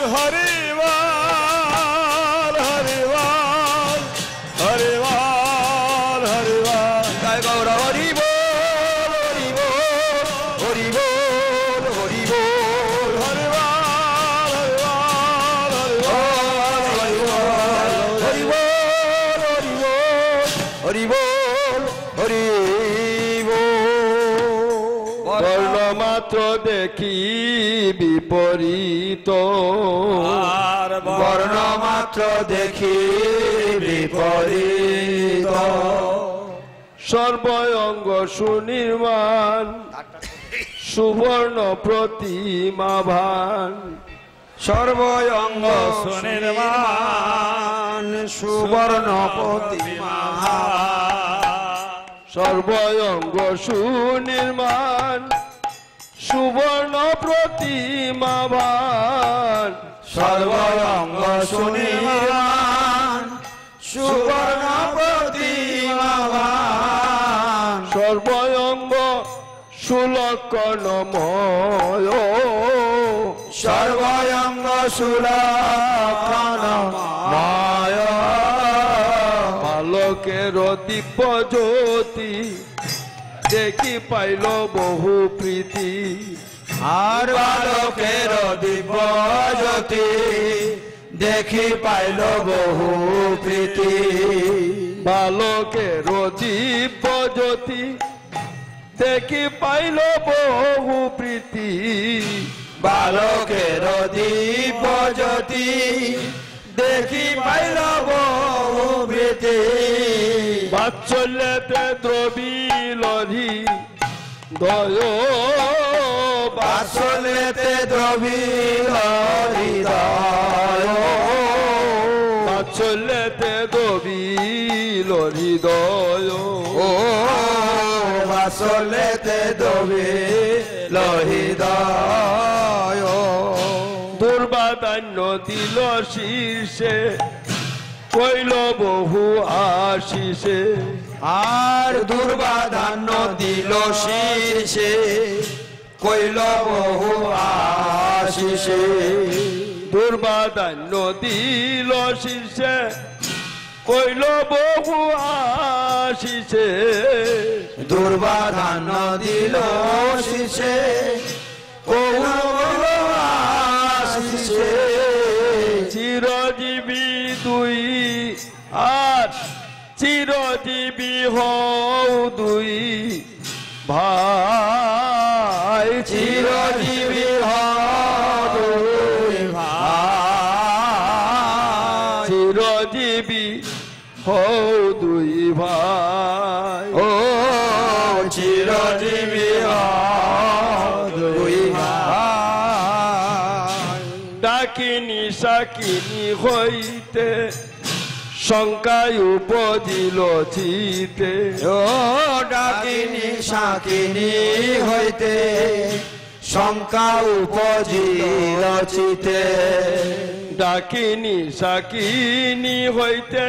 হরি বল হরি বল হরি বল হরি বল জয় গৌর হরি বল হরি বল হরি বল হরি বল হরি বল হরি বল হরি বল হরি বল হরি বল বর্ণ মাত্র দেখি বিপরীত বর্ণ মাত্র দেখি বিপরীত সর্বঙ্গ সুনির্মাণ সুবর্ণ প্রতিমা ভান সর্বঙ্গ সুনির্মাণ সুবর্ণ প্রতিমা সর্বঙ্গ সুনির্মাণ সুবর্ণ প্রতিমা ভান সর্বঙ্গ সুনির্মাণ সুবর্ণ প্রতিমা সর্বঙ্গ সুলক্ষণময় সর্বঙ্গ সুলক্ষণময় বালকের দিব্য জ্যোতি দেখি পাইল বহু প্রীতি আর বালকের দিব্য জ্যোতি দেখি পাইল বহু প্রীতি বালকের দিব্য জ্যোতি দেখি পাইল বহু প্রীতি বালকের দিব্য জ্যোতি দেখি পাইল বহু প্রীতি বাৎসল্যতে দ্রবিলরি দয় বাৎসল্যতে দ্রবিল হৃদয় বাৎসল্যতে দ্রবিল হৃদয় ও বাৎসল্যতে দ্রবিল হৃদয় দুর্বাদান্য দিল শীর্ষে কইল বহু আশিসে আর দুর্বাধান্য দিল শীর্ষে কইল বহু আশিসে দুর্বাদান্য দিল শীর্ষে কইল বহু আশিসে দুর্বাধান্য দিল শীর্ষে কইল বহু আশিসে চিরজীবী দুই আর চিরজীবী হও দুই ভাই চিরজীবী হও দুই ভাই চিরজীবী হও দুই ভাই ও চিরজীবী হও দুই ভাই ডাকিনি সাকিনি হইতে শঙ্কায় উপজিল চিতে ও ডাকিনি সাকিনি হইতে শঙ্কা উপজিল চিতে ডাকিনি সাকিনি হইতে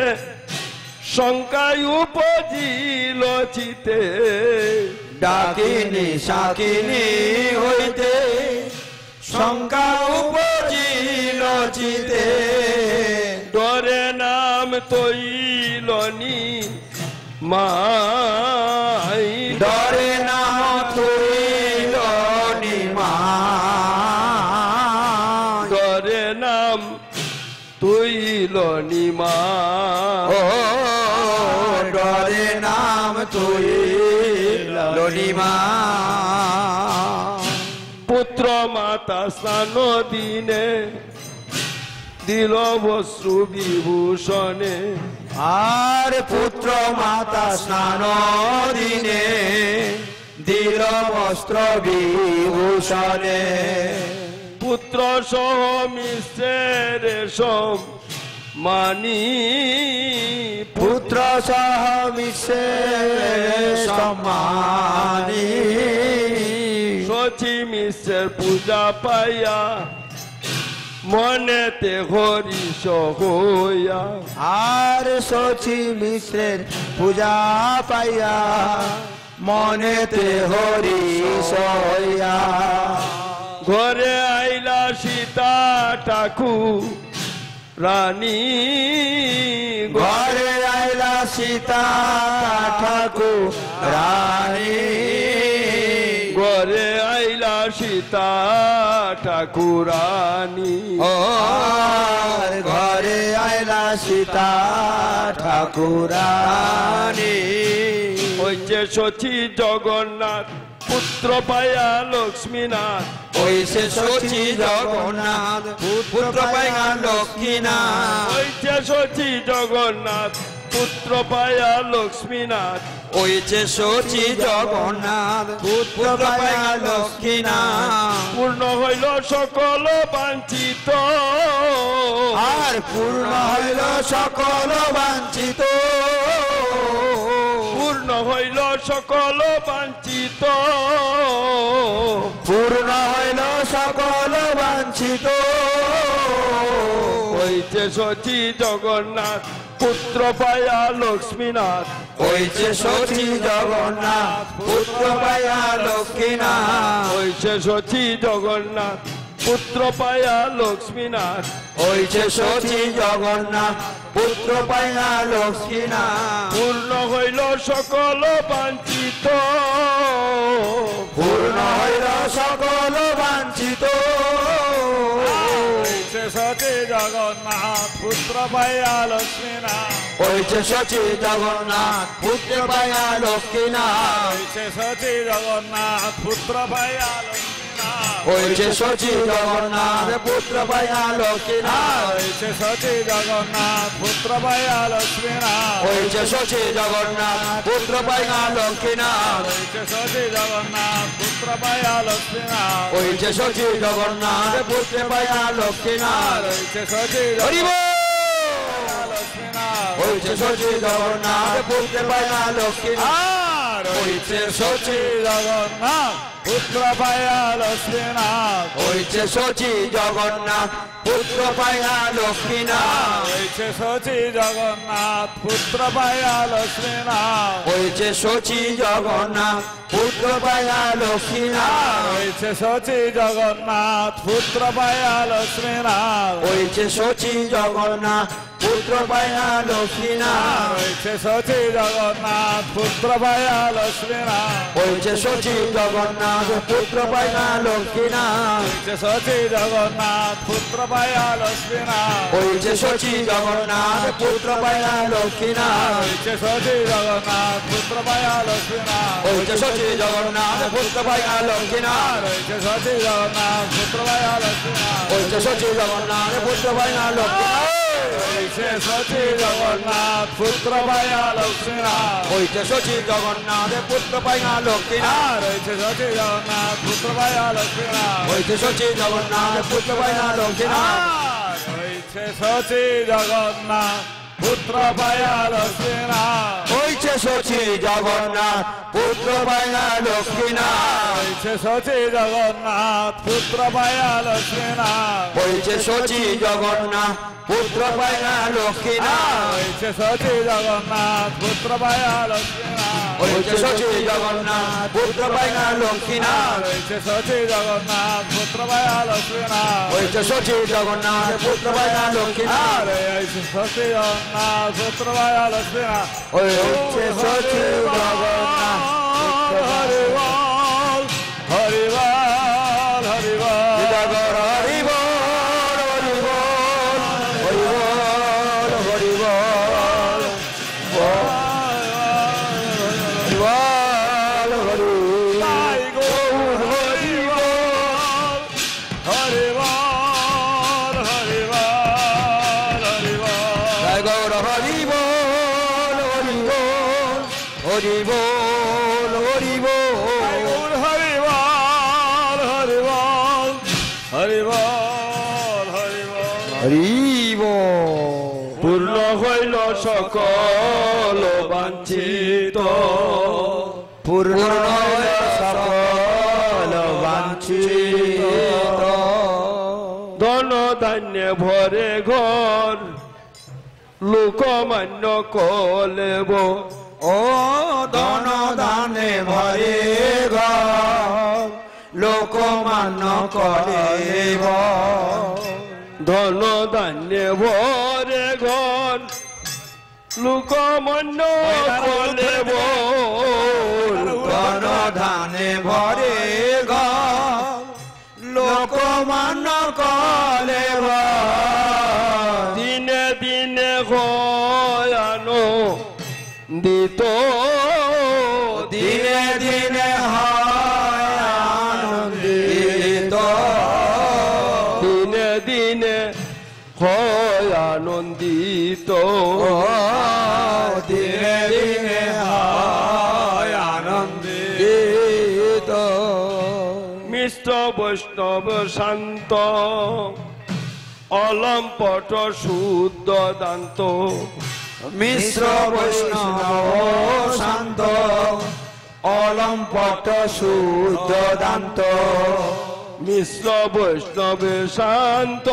শঙ্কায় উপজিল চিতে ডাকিনি সাকিনি হইতে শঙ্কা উপজিল চিতে ডরে নাম তৈলনি মাই ডরে নাম তুইল নিমাই ডরে নাম তৈলনি মা ও ডরে নাম তুইল নিমাই পুত্র মাতা স্নান দিনে দিল বস্ত্রু বিভূষণে আর পুত্র মাতা স্নান দিনে দিল বস্ত্র বিভূষণে পুত্র সহ মিশ্রে রেশম মানি পুত্র সহ মিশে সম্মানী সচি মিশ্রের পূজা পাইয়া মনেতে হরিষ হইয়া আর সচি মিশ্রের পূজা পাইয়া মনেতে হরি সইয়া ঘরে আইলা সীতা ঠাকুর রানী ঘরে আইলা সীতা ঠাকুর রানী ঘরে আইলা সীতা ঠাকুরানী ও ঘরে আইলা সীতা ঠাকুরানী ওই যে সচি জগন্নাথ পুত্র পায়া লক্ষ্মীনাথ ওই সে সচি জগন্নাথ পুত্র পায়া লক্ষ্মীনাথ ওই যে সচি জগন্নাথ পুত্র পায়া লক্ষ্মীনাথ ওই যে সচি জগন্নাথ পুত্র পায়া লক্ষ্মীনাথ পূর্ণ হইল সকল বাঞ্ছিত আর পূর্ণ হইল সকল বাঞ্ছিত পূর্ণ হইল সকল বাঞ্ছিত পূর্ণ হইল সকল বাঞ্ছিত ওই যে সচি জগন্নাথ পুত্র পায়া লক্ষ্মীনাথ ওই যে সচি জগন্নাথ পুত্র পায়া লক্ষ্মীনাথ ওই যে সচি জগন্নাথ পুত্র পায়া লক্ষ্মীনাথ ওই যে সচি জগন্নাথ পুত্র পায়া লক্ষ্মীনাথ পূর্ণ হইল সকল বাঞ্ছিত পূর্ণ হইল সকল বাঞ্ছিত সচি জগন্নাথ পুত্র পায়া লক্ষ্মীনাথ ওই যে সচি জগন্নাথ পুত্র পায়া লক্ষ্মীনাথ সচি জগন্নাথ পুত্র পায়া লক্ষ্মীনাথ ওই যে সচি জগন্নাথ পুত্র পায়া লক্ষ্মীনাথ সচি জগন্নাথ পুত্র পায়া লক্ষ্মীনাথ ওই যে সচি জগন্নাথ পুত্র পায়া লক্ষ্মীনাথ সচি জগন্নাথ পুত্র পায়া লক্ষ্মীনাথ ওই যে সচি জগন্নাথ পুত্র পায়া লক্ষ্মীনাথ সচি হরি বল। লক্ষ্মীনাথ ওই যে সচি জগন্নাথ পুত্র পায়া লক্ষ্মীনাথ ওই যে সচি জগন্নাথ পুত্র পায়া লক্ষ্মীনাথ ওই যে সচি জগন্নাথ পুত্র পায়া লক্ষ্মীনাথ ওই যে সচি জগন্নাথ পুত্র পায়া লক্ষ্মীনাথ ওই যে সচি জগন্নাথ পুত্র পায়া লক্ষ্মীনাথ ওই যে সচি জগন্নাথ পুত্র পায়া লক্ষ্মীনাথ ওই যে সচি জগন্নাথ পুত্র পায়া লক্ষ্মীনাথ ওই যে সচি জগন্নাথ পুত্র পায়া লক্ষ্মীনাথ ওই যে সচি জগন্নাথ পুত্র পায়া লক্ষ্মীনাথ যে সচি জগন্নাথ পুত্র পায়া লক্ষ্মীনাথ ওই যে সচি জগন্নাথ পুত্র পায়া লক্ষ্মীনাথ যে সচি জগন্নাথ পুত্র পায়া লক্ষ্মীনাথ ওই যে সচি জগন্নাথ পুত্র পায়া লক্ষ্মীনাথ যে সচি জগন্নাথ পুত্র পায়া লক্ষ্মীনাথ ওই যে সচি জগন্নাথ পুত্র পায়া লক্ষ্মীনাথ যে সচি জগন্নাথ পুত্র পায়া লক্ষ্মীনাথ ওই যে সচি জগন্নাথ পুত্র পায়া লক্ষ্মীনাথ যে সচি জগন্নাথ পুত্র পায়া লক্ষ্মীনাথ ওই যে সচি জগন্নাথ পুত্র পায়া লক্ষ্মীনাথ যে সচি জগন্নাথ পুত্র পায়া লক্ষ্মীনাথ ওই যে সচি জগন্নাথ পুত্র পায়া লক্ষ্মীনাথ যে সচি জগন্নাথ পুত্র পায়া লক্ষ্মীনাথ ওই যে সচি জগন্নাথ পুত্র পায়া লক্ষ্মীনাথ যে সচি জগন্নাথ পুত্র পায়া লক্ষ্মীনাথ ওই যে সচি জগন্নাথ পুত্র পায়া লক্ষ্মীনাথ যে সচি জগন্নাথ পুত্র পায়া লক্ষ্মীনাথ ওই যে সচি জগন্নাথ পুত্র পায়া লক্ষ্মীনাথ সচি জগন্নাথ পুত্র পায়া লক্ষ্মীনাথ ওই যে সচি জগন্নাথ হরি বল হরি বল হরি বল জগর হরি বল হরি বল হরি বল হরি বল হরি বল হরি তাই গৌর হরি বল হরি বল হরি বল হরি বল জয় গৌর হরি বল হরি বল হরি বল হরি বল গৌর হরি বল হরি বল হরি বল হরি বল হরি বল পূর্ণ হইল সকল বাঞ্ছিত পূর্ণ সকল বাঞ্ছিত ধন ধান্য ভরে ঘর লোকমান্য কলেব ও ধন দানে ভরে ঘর লোকমান্য কলেব ধন ধান্য ভরে ঘর লোকমান্য কলেব ধন ধানে ভরে ঘর লোকমান্য কলেব দিনে দিনে হয়ানো দিত দিনে দিনে হয় আনন্দিত দিনে দিনে হয় আনন্দিত দিনে দিনে হয় আনন্দিত মিষ্ট বৈষ্ণব শান্ত অলম্পট শুদ্ধ দান্ত মিশ্র বৈষ্ণব শান্ত অলম্পট শুদ্ধ দান্ত মিশ্র বৈষ্ণব শান্ত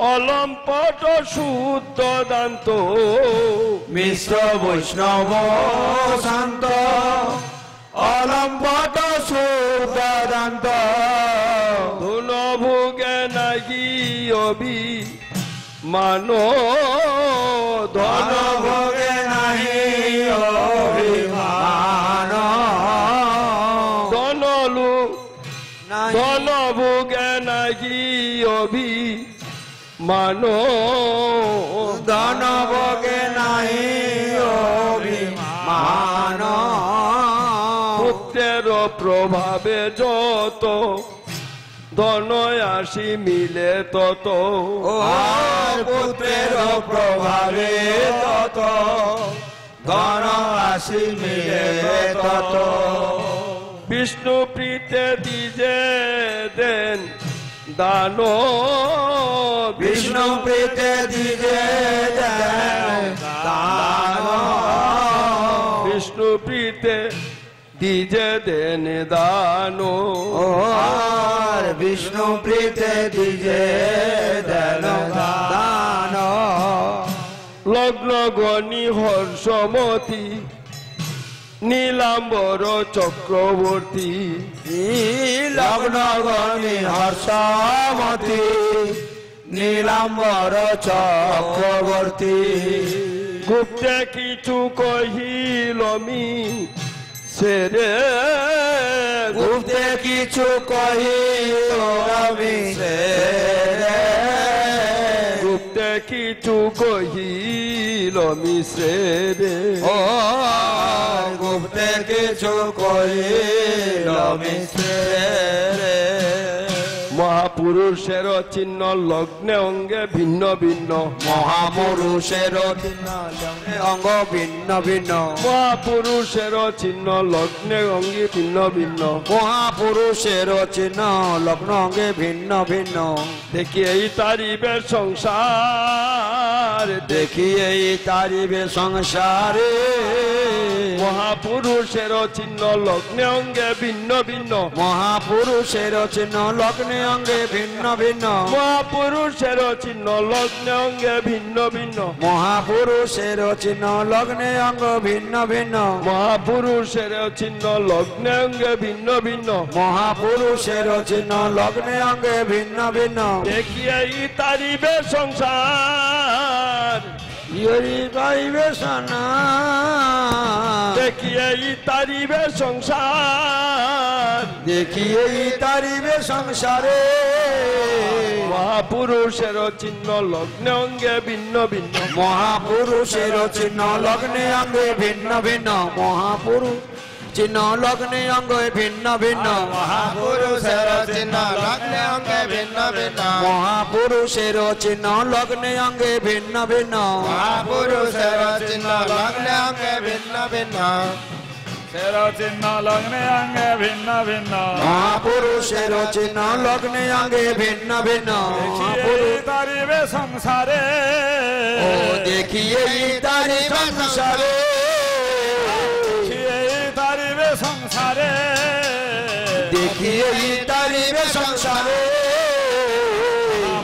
অলম্পট শুদ্ধ দান্ত মিশ্র বৈষ্ণব শান্ত অলম্পট শুদ্ধ দান্ত ধুন ভোগে নাগি অবি মানো ধন ভোগে নাহি অভিমান ধনলু নাহি ধন ভোগে নাগি অভি মানো ধন ভোগে নাহি অভিমান পুত্রের প্রভাবে যত ধন আসি মিলে তত আর পুত্রের প্রভাবে তত গণ আসি মিলে তত বিষ্ণু প্রীতে দিজে দেন দান বিষ্ণু প্রীতে দিজে দান বিষ্ণু প্রীতে দিজে দেন দান আর বিষ্ণু প্রীতে দিজে দেন দান লগ্ন গণি হর্ষমতি নীলাম্বর চক্রবর্তী লগ্ন গণি হর্ষমতি নীলাম্বর চক্রবর্তী গুপ্তে কিছু কহিলমি সেরে গুপ্তে কিছু কহিলমি গুপ্তে কিছু কহিলমি সেরে ও গুপ্তে কিছু কহিলমি মহাপুরুষের চিহ্ন লগ্নে অঙ্গে ভিন্ন ভিন্ন মহাপুরুষের অঙ্গ ভিন্ন ভিন্ন মহাপুরুষের চিহ্ন লগ্নে অঙ্গে ভিন্ন ভিন্ন মহাপুরুষের চিহ্ন লগ্ন অঙ্গে ভিন্ন ভিন্ন দেখি এই তারিবে সংসার দেখি এই তারিবে সংসারে মহাপুরুষের চিহ্ন লগ্নে অঙ্গে ভিন্ন ভিন্ন মহাপুরুষের চিহ্ন লগ্নে অঙ্গে ভিন্ন ভিন্ন মহাপুরুষের চিহ্ন লগ্নে অঙ্গে ভিন্ন ভিন্ন মহাপুরুষের চিহ্ন লগ্নে অঙ্গ ভিন্ন ভিন্ন মহাপুরুষের চিহ্ন লগ্নে অঙ্গে ভিন্ন ভিন্ন মহাপুরুষের চিহ্ন লগ্নে অঙ্গে ভিন্ন ভিন্ন দেখিয়ে তারিবে সংসার ইয়রি পাইবে সানা দেখিয়ে তারিবে সংসার দেখিয়ে তারিবে সংসারে মহাপুরুষের চিহ্ন লগ্নে অঙ্গে ভিন্ন ভিন্ন মহাপুরুষের চিহ্ন লগ্নে অঙ্গে ভিন্ন ভিন্ন মহাপুরুষ চিহ্ন লগ্নে অঙ্গে ভিন্ন ভিন্ন মহাপুরুষের চিহ্ন লগ্নে অঙ্গে ভিন্ন ভিন্ন মহাপুরুষের চিহ্ন লগ্নে অঙ্গে ভিন্ন ভিন্ন মহাপুরুষের চিহ্ন লগ্নে অঙ্গে ভিন্ন ভিন্ন চিহ্ন লগ্নে অঙ্গে ভিন্ন ভিন্ন মহাপুরুষের চিহ্ন লগ্নে অঙ্গে ভিন্ন ভিন্ন তারিবে সংসারে ও দেখিয়ে তারিবে সংসারে তারিবে সংসারে দেখিয়ে তারিবে সংসারে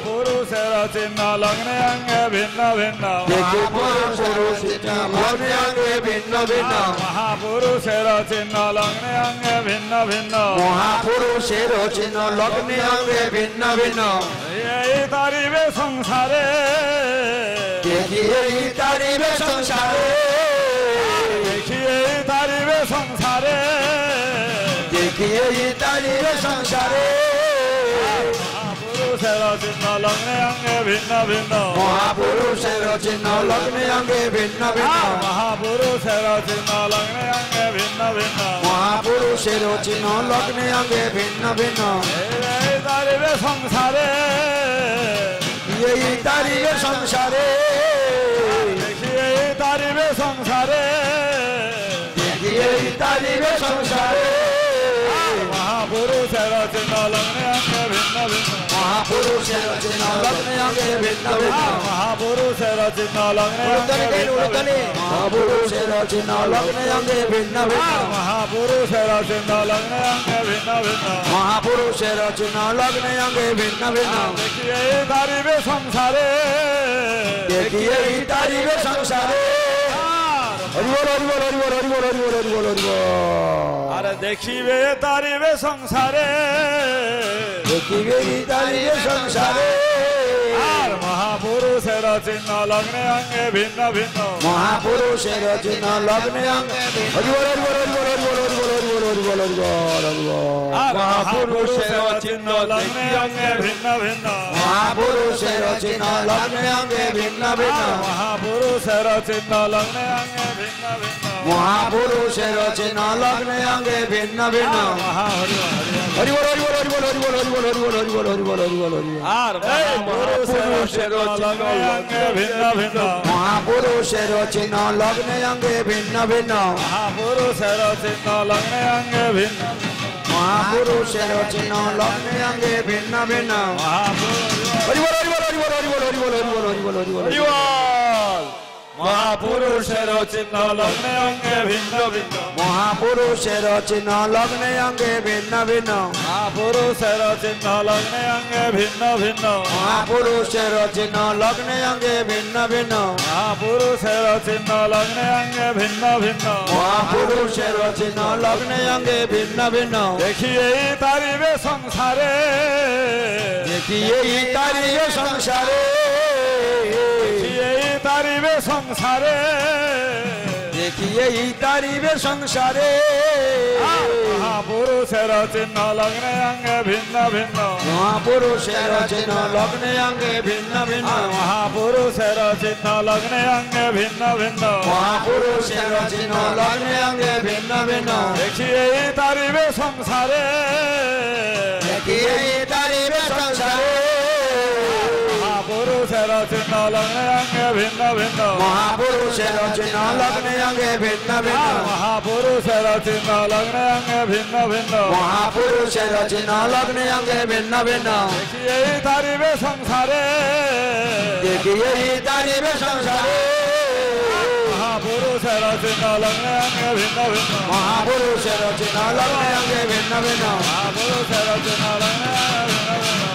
পুরুষের চিহ্ন লগ্নে অঙ্গে ভিন্ন ভিন্ন দেখি পুরুষের চিহ্ন লগ্নে অঙ্গে ভিন্ন ভিন্ন মহাপুরুষের চিহ্ন লগ্নে অঙ্গে ভিন্ন ভিন্ন মহাপুরুষের চিহ্ন লগ্নে অঙ্গে ভিন্ন ভিন্ন এই তারিবে সংসারে দেখি এই তারিবে সংসারে দেখি এই তারিবে সংসারে দেখি এই তারিবে সংসারে মহাপুরুষের চিহ্ন লগ্নে অঙ্গে ভিন্ন ভিন্ন মহাপুরুষের চিহ্ন লগ্নে অঙ্গে ভিন্ন ভিন্ন মহাপুরুষের চিহ্ন লগ্নে অঙ্গে ভিন্ন ভিন্ন মহাপুরুষের চিহ্ন লগ্নে অঙ্গে ভিন্ন ভিন্ন এই তারিবে সংসারে এই তারিবে সংসারে দেখি এই তারিবে সংসারে দেখি এই তারিবে সংসারে মহাপুরুষের চিহ্ন লগ্নে অঙ্গে ভিন্ন ভিন্ন মহাপুরুষের চিহ্ন লগ্নে অঙ্গে ভিন্ন ভিন্ন মহাপুরুষের চিহ্ন লগ্নে অঙ্গে ভিন্ন ভিন্ন মহাপুরুষের চিহ্ন লগ্নে অঙ্গে ভিন্ন ভিন্ন মহাপুরুষের চিহ্ন লগ্নে অঙ্গে ভিন্ন ভিন্ন মহাপুরুষের চিহ্ন লগ্নে অঙ্গে ভিন্ন ভিন্ন দেখি এই তারিবে সংসারে দেখি এই তারিবে সংসারে হরিবল হরিবল হরিবল হরিবল হরিবল হরিবল হরিবল আরে দেখিবে তারিবে সংসারে দেখিবে এই তারিবে সংসারে আর মহাপুরুষের চিহ্ন লগ্নে অঙ্গে ভিন্ন ভিন্ন মহাপুরুষের চিহ্ন লগ্নে অঙ্গে হরিবল হরিবল হরিবল হরিবল হরিবল হরিবল হরিবল হরিবল হরিবল আর মহাপুরুষের চিহ্ন লগ্নে অঙ্গে ভিন্ন ভিন্ন মহাপুরুষের চিহ্ন লগ্নে অঙ্গে ভিন্ন ভিন্ন মহাপুরুষের চিহ্ন লগ্নে অঙ্গে ভিন্ন ভিন্ন মহাপুরুষের চিহ্ন লগ্নে অঙ্গে ভিন্ন ভিন্ন হরিবল হরিবল হরিবল হরিবল হরিবল হরিবল হরিবল হরিবল হরিবল হরিবল আর মহাপুরুষের লগ্নে অঙ্গে ভিন্ন ভিন্ন মহাপুরুষের চিহ্ন লগ্নে অঙ্গে ভিন্ন ভিন্ন মহাপুরুষের চিহ্ন লগ্নে অঙ্গে ভিন্ন মহাপুরুষের চিহ্ন লগ্নে অঙ্গে ভিন্ন ভিন্ন হরিবল হরিবল হরিবল হরিবল হরিবল হরিবল হরিবল হরিবল হরিবল মহাপুরুষের চিহ্ন লগ্নে অঙ্গে ভিন্ন ভিন্ন মহাপুরুষের চিহ্ন লগ্নে অঙ্গে ভিন্ন ভিন্ন মহাপুরুষের চিহ্ন লগ্নে অঙ্গে ভিন্ন ভিন্ন মহাপুরুষের চিহ্ন লগ্নে অঙ্গে ভিন্ন ভিন্ন মহাপুরুষের চিহ্ন লগ্নে অঙ্গে ভিন্ন ভিন্ন মহাপুরুষের চিহ্ন লগ্নে অঙ্গে ভিন্ন ভিন্ন দেখি এই তারিবে সংসারে দেখি এই তারিবে সংসারে দেখি এই তারিবে সংসারে দেখি এই তারিবে সংসারে মহাপুরুষের চিহ্ন লগ্নে অঙ্গে ভিন্ন ভিন্ন মহাপুরুষের চিহ্ন লগ্নে অঙ্গে ভিন্ন ভিন্ন মহাপুরুষের চিহ্ন লগ্নে অঙ্গে ভিন্ন ভিন্ন মহাপুরুষের চিহ্ন লগ্নে অঙ্গে ভিন্ন ভিন্ন দেখি এই তারিবে সংসারে দেখি এই তারিবে সংসারে মহাপুরুষের চিহ্ন লগ্নে অঙ্গে ভিন্ন ভিন্ন মহাপুরুষের চিহ্ন লগ্নে অঙ্গে ভিন্ন ভিন্ন মহাপুরুষের চিহ্ন লগ্নে অঙ্গে ভিন্ন ভিন্ন মহাপুরুষের চিহ্ন লগ্নে অঙ্গে ভিন্ন ভিন্ন দেখি এই তারিবে সংসারে দেখি এই তারিবে সংসারে মহাপুরুষের চিহ্ন লগ্নে অঙ্গে ভিন্ন ভিন্ন মহাপুরুষের চিহ্ন লগ্নে অঙ্গে ভিন্ন ভিন্ন মহাপুরুষের চিহ্ন লগ্নে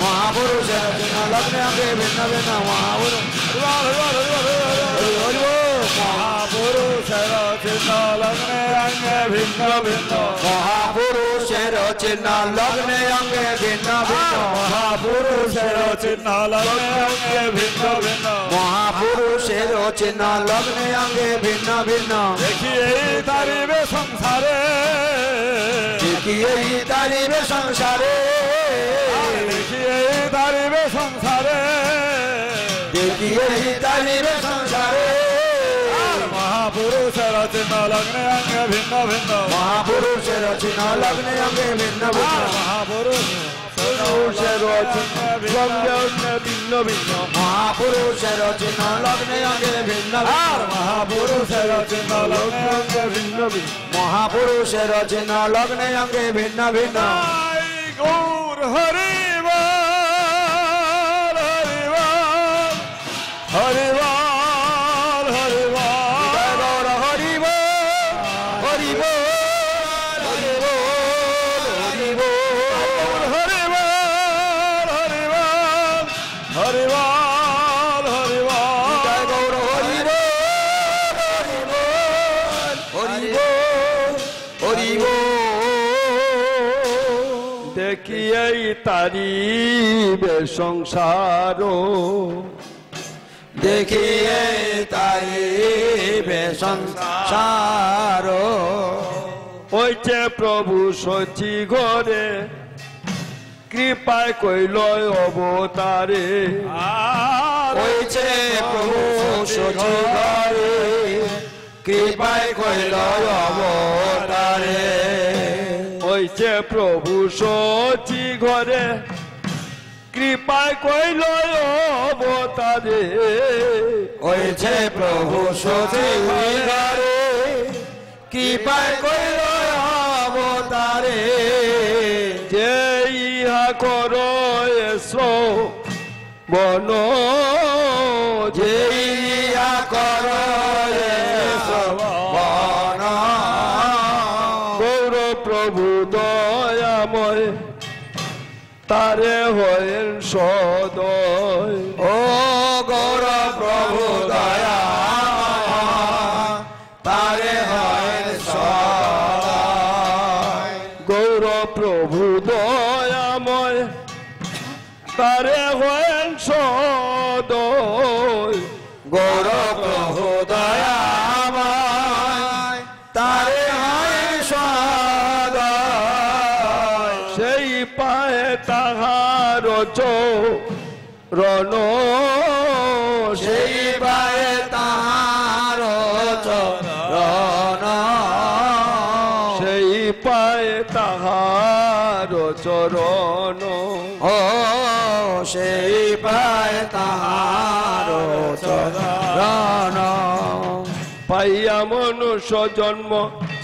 মহাপুরুষের চিহ্ন লগ্নে অঙ্গে ভিন্ন ভিন্ন মহাপুরুষের চিহ্ন লগ্নে অঙ্গে ভিন্ন ভিন্ন মহাপুরুষের চিহ্ন লগ্নে অঙ্গে ভিন্ন ভিন্ন মহাপুরুষের চিহ্ন লগ্নে অঙ্গে ভিন্ন ভিন্ন মহাপুরুষের চিহ্ন লগ্নে অঙ্গে ভিন্ন ভিন্ন দেখি এই তারিবে সংসারে দেখি এই তারিবে সংসারে দেখি এই তারিবে সংসারে দেখি এই তারিবে সংসারে মহাপুরুষের চিহ্ন লগ্নে অঙ্গে ভিন্ন ভিন্ন মহাপুরুষের চিহ্ন লগ্নে অঙ্গে ভিন্ন ভিন্ন মহাপুরুষের চিহ্ন লগ্নে অঙ্গে ভিন্ন ভিন্ন মহাপুরুষের চিহ্ন লগ্নে অঙ্গে ভিন্ন ভিন্ন মহাপুরুষের চিহ্ন লগ্নে অঙ্গে ভিন্ন ভিন্ন মহাপুরুষের চিহ্ন লগ্নে অঙ্গে ভিন্ন ভিন্ন গৌর হরি বল হরি বল হরি বল হরি বল হরি বল হরি বল হরি বল হরি বল হরি বল হরি বল হরি বল তারিবে সংসার দেখিয়ে তারিবে সংসার ওইছে প্রভু সচি ঘরে কৃপায় কইল অবতারে হইছে প্রভু সচি ঘরে কৃপায় কইল অবতারে ওইছে প্রভু সচি ঘরে কৃপায় কইল অবতারে হইছে প্রভু সচি ঘরে কৃপায় কইল অবতারে যে ইহা কর এসো বন যে ইহা কর বন গৌর প্রভু দয়াময় তারে হয়েন সদয় ও গৌর প্রভু দয়া তারে হয় সদয় গৌর প্রভু দয়াময় তারে হয়েন সদয় গৌর প্রভু দয়াময় তারে হয় সদয় সেই পায়ে তাহার রণ সেই পায়ে তাহার চরণ সেই পায়ে তাহার চরণ ও সেই পায়ে তাহার চরণ পাইয়া মনুষ্য জন্ম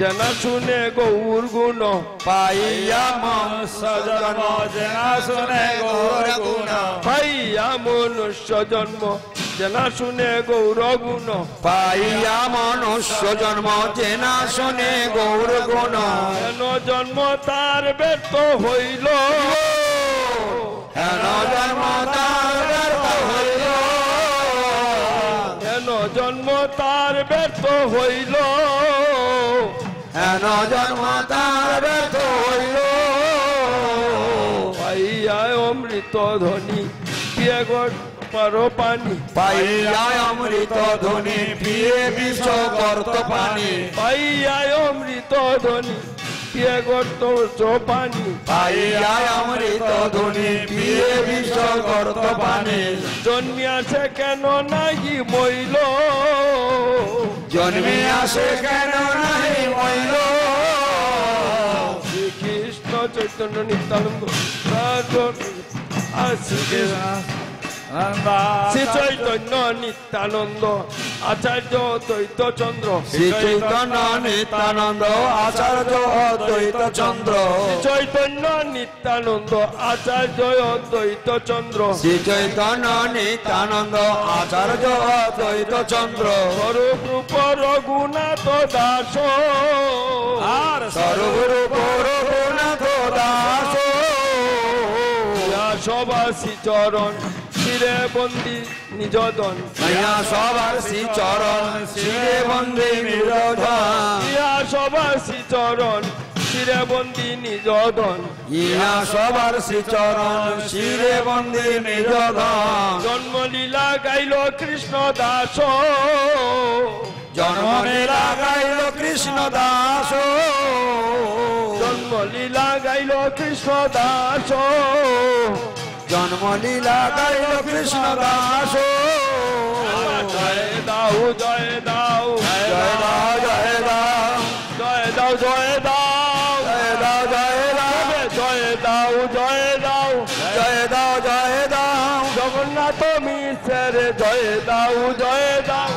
জানা শুনে গৌর গুণ পাইয়া মনুষ্য জন্ম জনা শুনে গৌর গুণ পাইয়া মনুষ্য জন্ম জানা শুনে গৌর গুণ পাইয়া মনুষ্য জন্ম জেনা শুনে গৌর গুণ কেন জন্ম তার ব্যর্থ হইল হেন জন্ম তার ব্যর্থ হইল কেন জন্ম তার ব্যর্থ হইল হেন জন্ম তার ব্যর্থ হইল পাইয়া অমৃত ধ্বনি পিয়ে পার পানি পাইয়া অমৃত ধ্বনি পিয়ে বিশ্ব গর্ত পানি পাইয়া অমৃত ধ্বনি পিয়ে গর্ত পানি পাইয়া অমৃত ধ্বনি পিয়ে বিশ্ব গর্ত পানি জন্মিয়াছে কেন নাহি মইল জন্মে আসে কেন নাই মইল শ্রীকৃষ্ণ চৈতন্য নিত্যানন্দ শ্রী চৈতন্য নিত্যানন্দ আচার্য দ্বৈত চন্দ্র শ্রী চৈতন্য নিত্যানন্দ আচার্য অদ্বৈত চন্দ্র চৈতন্য নিত্যানন্দ আচার্য অদ্বৈত চন্দ্র শ্রী চৈতন্য নিত্যানন্দ আচার্য অদ্বৈত চন্দ্র স্বরূপ রঘুনাথ দাস আর সর্বরূপ রঘুনাথ দাস সবাসী চরণ শিরে বন্দি নিজদন ইয়া সবার শ্রী চরণ শিরে বন্দে নিরোধন ইয়া সবাসী চরণ শিরে বন্দি নিজদন ইয়া সবার শ্রী চরণ শিরে বন্দে নিরোধন জন্মলীলা গাইল কৃষ্ণ দাস জন্মলীলা গাইল কৃষ্ণ দাস জন্মলীলা গাইল কৃষ্ণ দাস জন্মলীলা গাইল কৃষ্ণ দাস জয় দাও জয় দাও জয় দাও জয় দাও জয় দাও জয় দাও জয় দাও জয় দাও জয় দাও জয় দাও জয় দাও জয় দাও জগন্নাথ মিশ্রের জয় দাও জয় দাও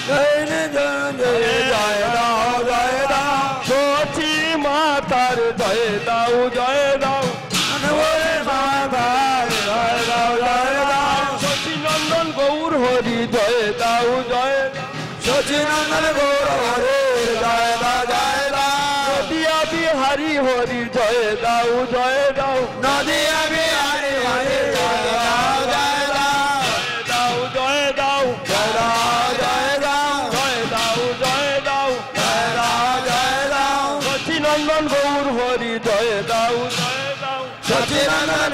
জয় জয় জয় দাও জয় দাও সচি মাতার জয় দাও জয় দাও জয় দাও জয় দাও সচি নন্দন গৌর হরি জয় দাও জয় সচিনন্দন গৌর হরে জয় দাও জয় দাও দিয়া বিহারি হরি জয় দাও জয় দাও নদিয়া বিহারি হরে জয় দাও জয় দাও জয় দাও জয় দাও জয় দাও জয় দাও জয় দাও জয় দাও জয় দাও সচি নন্দন গৌর হরি জয় দাও জয় দাও সচিনন্দন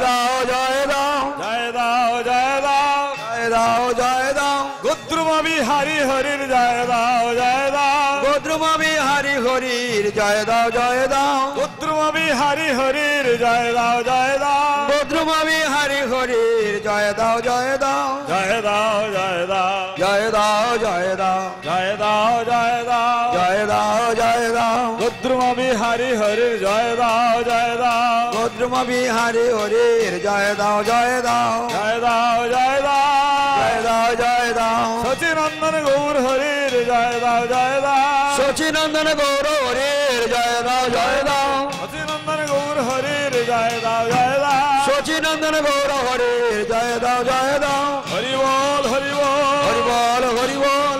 দাও জয় দাও জয় দাও জয় দাও জয় দাও জয় দাও গোদ্রুমা বিহারি হরির জয় দাও জয় দাও গোদ্রুমা বিহারি হরির জয় দাও জয় দাও গোদ্রুমা বিহারি হরির জয় দাও জয় দাও গোদ্রুমা বিহারি হরির জয় দাও জয় দাও জয় দাও জয় দাও জয় দাও জয় দাও জয় দাও জয় দাও জয় দাও জয় দাও গোদ্রুমা বিহারি হরির জয় দাও জয় দাও গোদ্রুমা বিহারি হরির জয় দাও জয় দাও জয় দাও জয় দাও জয় দাও জয় দাও সচিনন্দন গৌর হরির জয় দাও জয় দাও সচিনন্দন গৌর হরির জয় দাও জয় দাও সচিনন্দন গৌর হরির জয় দাও জয় দাও সচিনন্দন গৌর হরির জয় দাও জয় দাও হরি বল হরি বল হরি বল হরি বল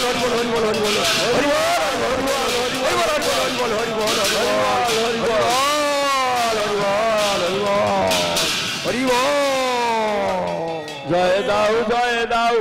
জয় দাও জয় দাও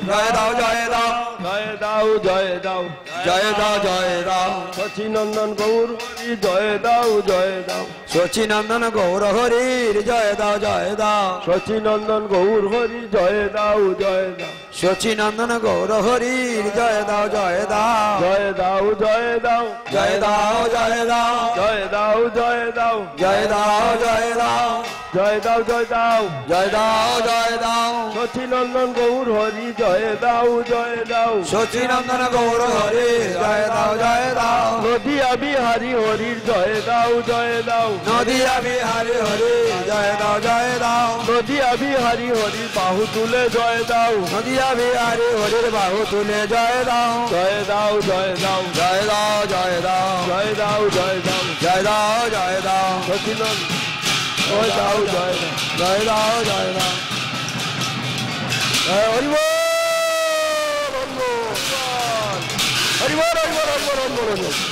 জয় দাও জয় দাও জয় দাও জয় দাও জয় দাও জয় দাও সচিনন্দন গৌর হরি জয় দাও জয় দাও সচিনন্দন গৌর হরির জয় দাও জয় দাও সচিনন্দন গৌর হরি জয় দাও জয় দাও সচিনন্দন গৌর হরির জয় দাও জয় দাও জয় দাও জয় দাও জয় দাও জয় দাও জয় দাও জয় দাও জয় দাও জয় দাও জয় দাও জয় দাও জয় দাও জয় দাও সচিনন্দন গৌর হরি জয় দাও জয় দাও সচিনন্দন গৌর হরির জয় দাও জয় দাও নদিয়া বিহারী হরির জয় দাও জয় দাও নদিয়া বিহারী হরির জয় দাও জয় দাও নদিয়া বিহারী হরির বাহু তুলে জয় দাও নদিয়া বিহারী হরির বাহু তুলে জয় দাও জয় দাও জয় দাও জয় দাও জয় দাও জয় দাও জয় দাও জয় দাও জয় দাও সচিনন্দন জয় দাও জয় দাও জয় দাও জয় দাও জয় হরি বল হরি বল হরি বল হরি বল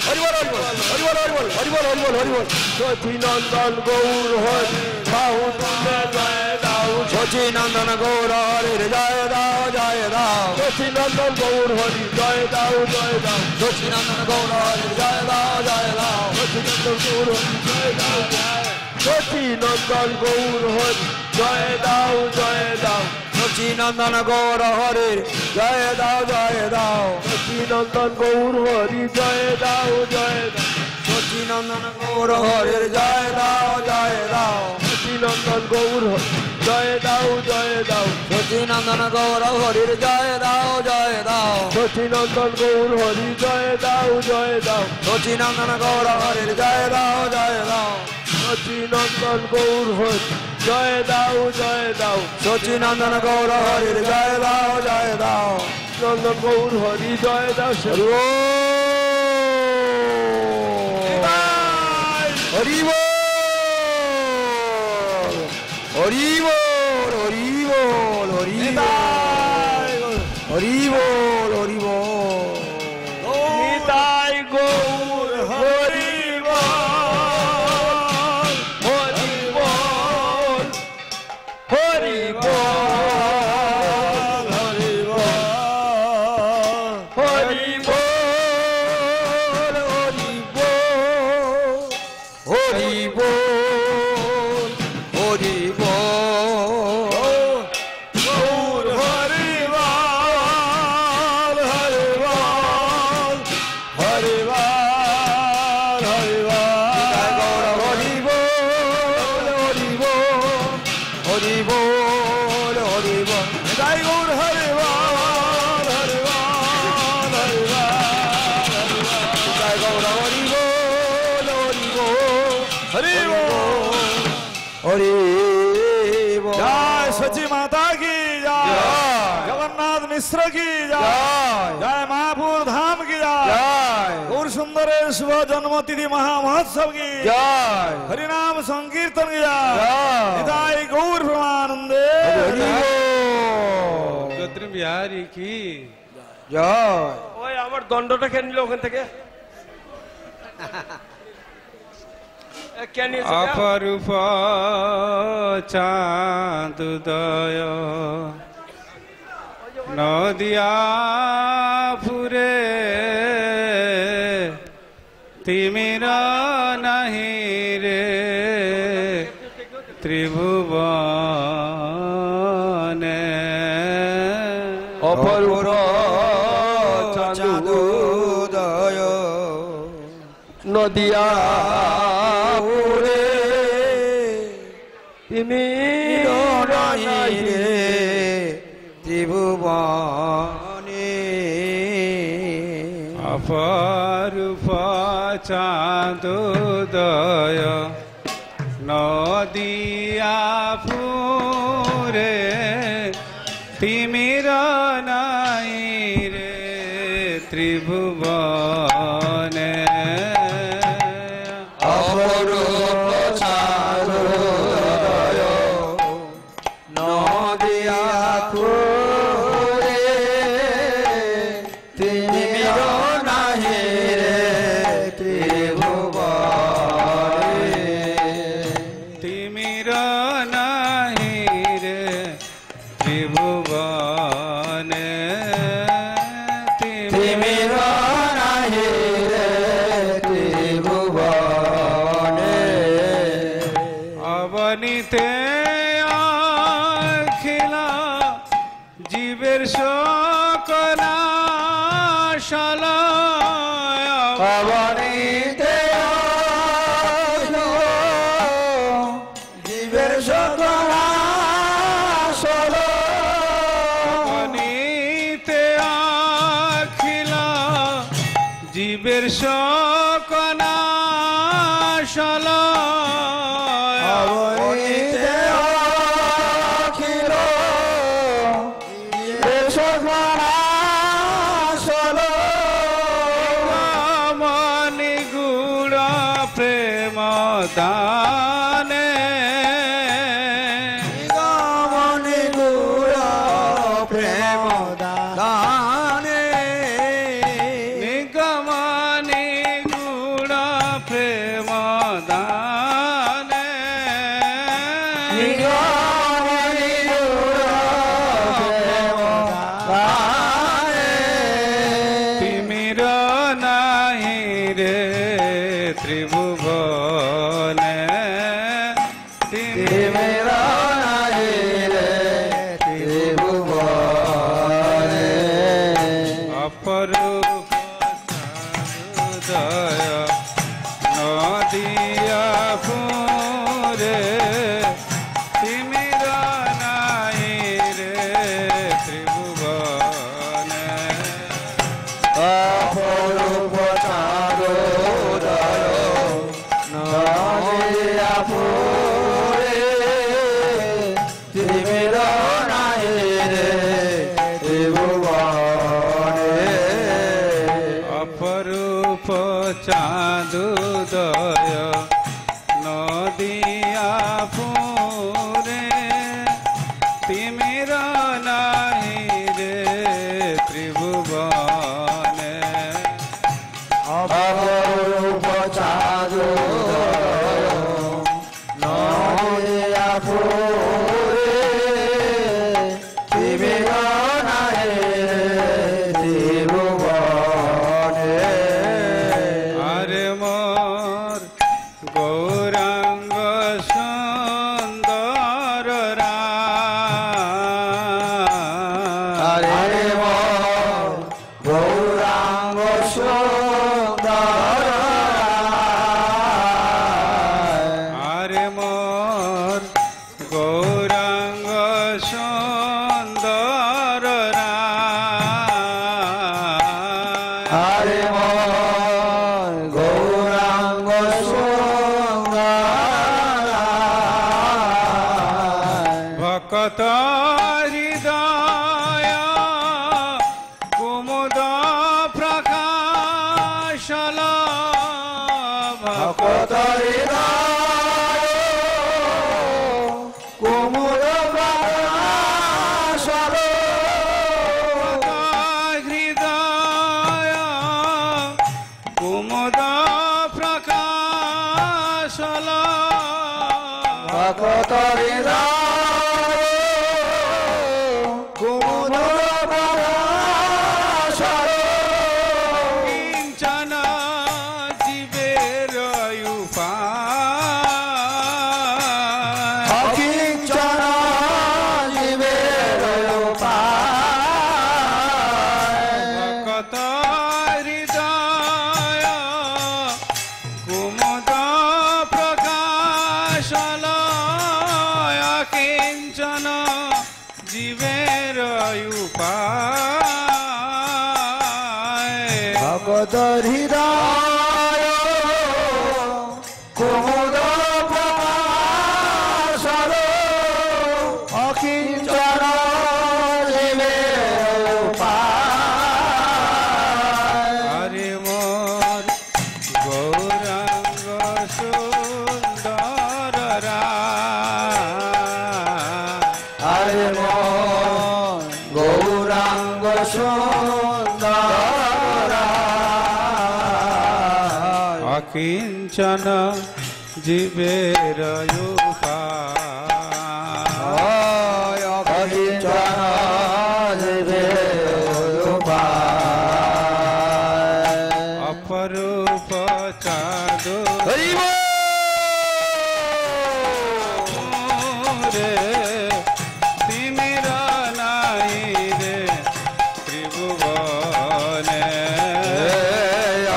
হরি বল হরি বল হরি বল হরি বল হরি বল হরি বল সচিনন্দন গৌর হরি বাহু তুলে জয় দাও সচিনন্দন গৌর হরির জয় দাও জয় দাও সচিনন্দন গৌর হরি জয় দাও জয় দাও সচিনন্দন গৌর হরির জয় দাও জয় দাও সচিনন্দন গৌর হরি জয় দাও সচিনন্দন গৌর হরি জয় দাও জয় দাও সচিনন্দন গৌর হরির জয় দাও জয় দাও সচিনন্দন গৌর হরি জয় দাও জয় দাও সচিনন্দন গৌর হরির জয় দাও জয় দাও সচিনন্দন গৌর জয় দাও জয় দাও সচিনন্দন গৌর হরির জয় দাও জয় দাও সচিনন্দন গৌর হরি জয় দাও জয় দাও সচিনন্দন গৌর হরির জয় দাও জয় দাও সচিনন্দন গৌর হরি জয় দাও জয় দাও সচিনন্দন গৌর হরির জয় দাও জয় দাও নন্দন গৌর হরি জয় দাও হরি বল হরি বল হরি বল হরি বল হরি বল হরি বল হরি বল নিতাই গৌর হরি বল হরি বল হরি বল হরি বল হরি বল হরি বল হরি বল গৌর হরি বল হরি বল হরি বল হরি গৌর হরি বল হরি বল হরি বল হরি বল জয় গৌর হরি বল হরি বল হরি জয় গৌর হরি বল হরি বল হরি বল হরি বল জয় সচি মাতা কি জয় জয়। জগন্নাথ মিশ্র কি জয় জয় জয় মায়াপুর ধাম কি জয় জয় গৌর সুন্দরের শুভ জন্মতিথি মহা মহোৎসব কি জয় হরিনাম সংকীর্তন কি জয় জয় নিতাই গৌর প্রমানন্দে হরি বল গদ্র বিহারী কি জয় ওই আমার দণ্ডটা কে নিল ওখান থেকে কে নিয়েছে অপরূপ চাঁদুদয় নদিয়া ফুরে তিমির নাহি রে ত্রিভুবনে অপরূপ চাঁদুদয় নদিয়া উরে তিমির নাহি রে ত্রিভুবনে অপরূপ চাঁদোদয় নদিয়া ফুরে তিমির নাই রে ত্রিভুবনে অপরূপ চারুদয় নদিয়া ফুলে তিমির নাহি রে ত্রিভুবনে তিমির নাহি রে ত্রিভুবনে তিমির নাহি রে ত্রিভুবনে অবনীতে আখিলা জীবের সকল শালায় অবনীতে জীবের সকল আসল অবনীতে আখিলা জীবের সকল শালায় অবনীতে অখিল জীবের সকল আসল মনি গুড়া প্রেম দানে মনি গুড় প্রেম দানে নিগমনি গুড়া প্রেম দানে নিগমনি গুড় প্রেম দানে তিমির নাহি রে ত্রিভুবনে তিমির নাহি রে ত্রিভুবনে অপরূপ চারুদয় নদিয়া ফুরে তিমির নাহি রে ত্রিভুবনে অপরূপ চারুদয় নদিয়া ফুলে তিমির নাহি রে ত্রিভুবনে অপরূপ চাঁদুদয় নদিয়া ফুরে তিমির নাহি রে ত্রিভুবনে অপরূপ চারুদয় নদিয়া ফুলে তিমির নাহি রে ত্রিভুবনে আরে মোর গৌরাঙ্গ সুন্দর আরে মোর গৌরাঙ্গ সুন্দর আরে মোর গৌরাঙ্গ সুন্দর আরে মোর গৌরাঙ্গ সুন্দর ভকত হৃদয় কুমুদ প্রকাশল ভকত হৃদয় কুমুদ প্রকাশল হৃদয় কুমুদ প্রকাশল ভকত হৃদয় কুমুদ প্রকাশল কিঞ্চন জীবের উপায় অকিঞ্চন জীবের উপায় ভকত হৃদয় কুমুদ প্রকাশল কিঞ্চন জীবের উপায় ভগত হৃদয় কুমুদ প্রকাশল অকিঞ্চন জীবের উপায় আরে মন গৌরাঙ্গ সুন্দর অকিঞ্চন জীবের উপায় অকিঞ্চন জীবের উপায় অপরূপ চাঁদো রে তিমির নাই রে ত্রিভুবনে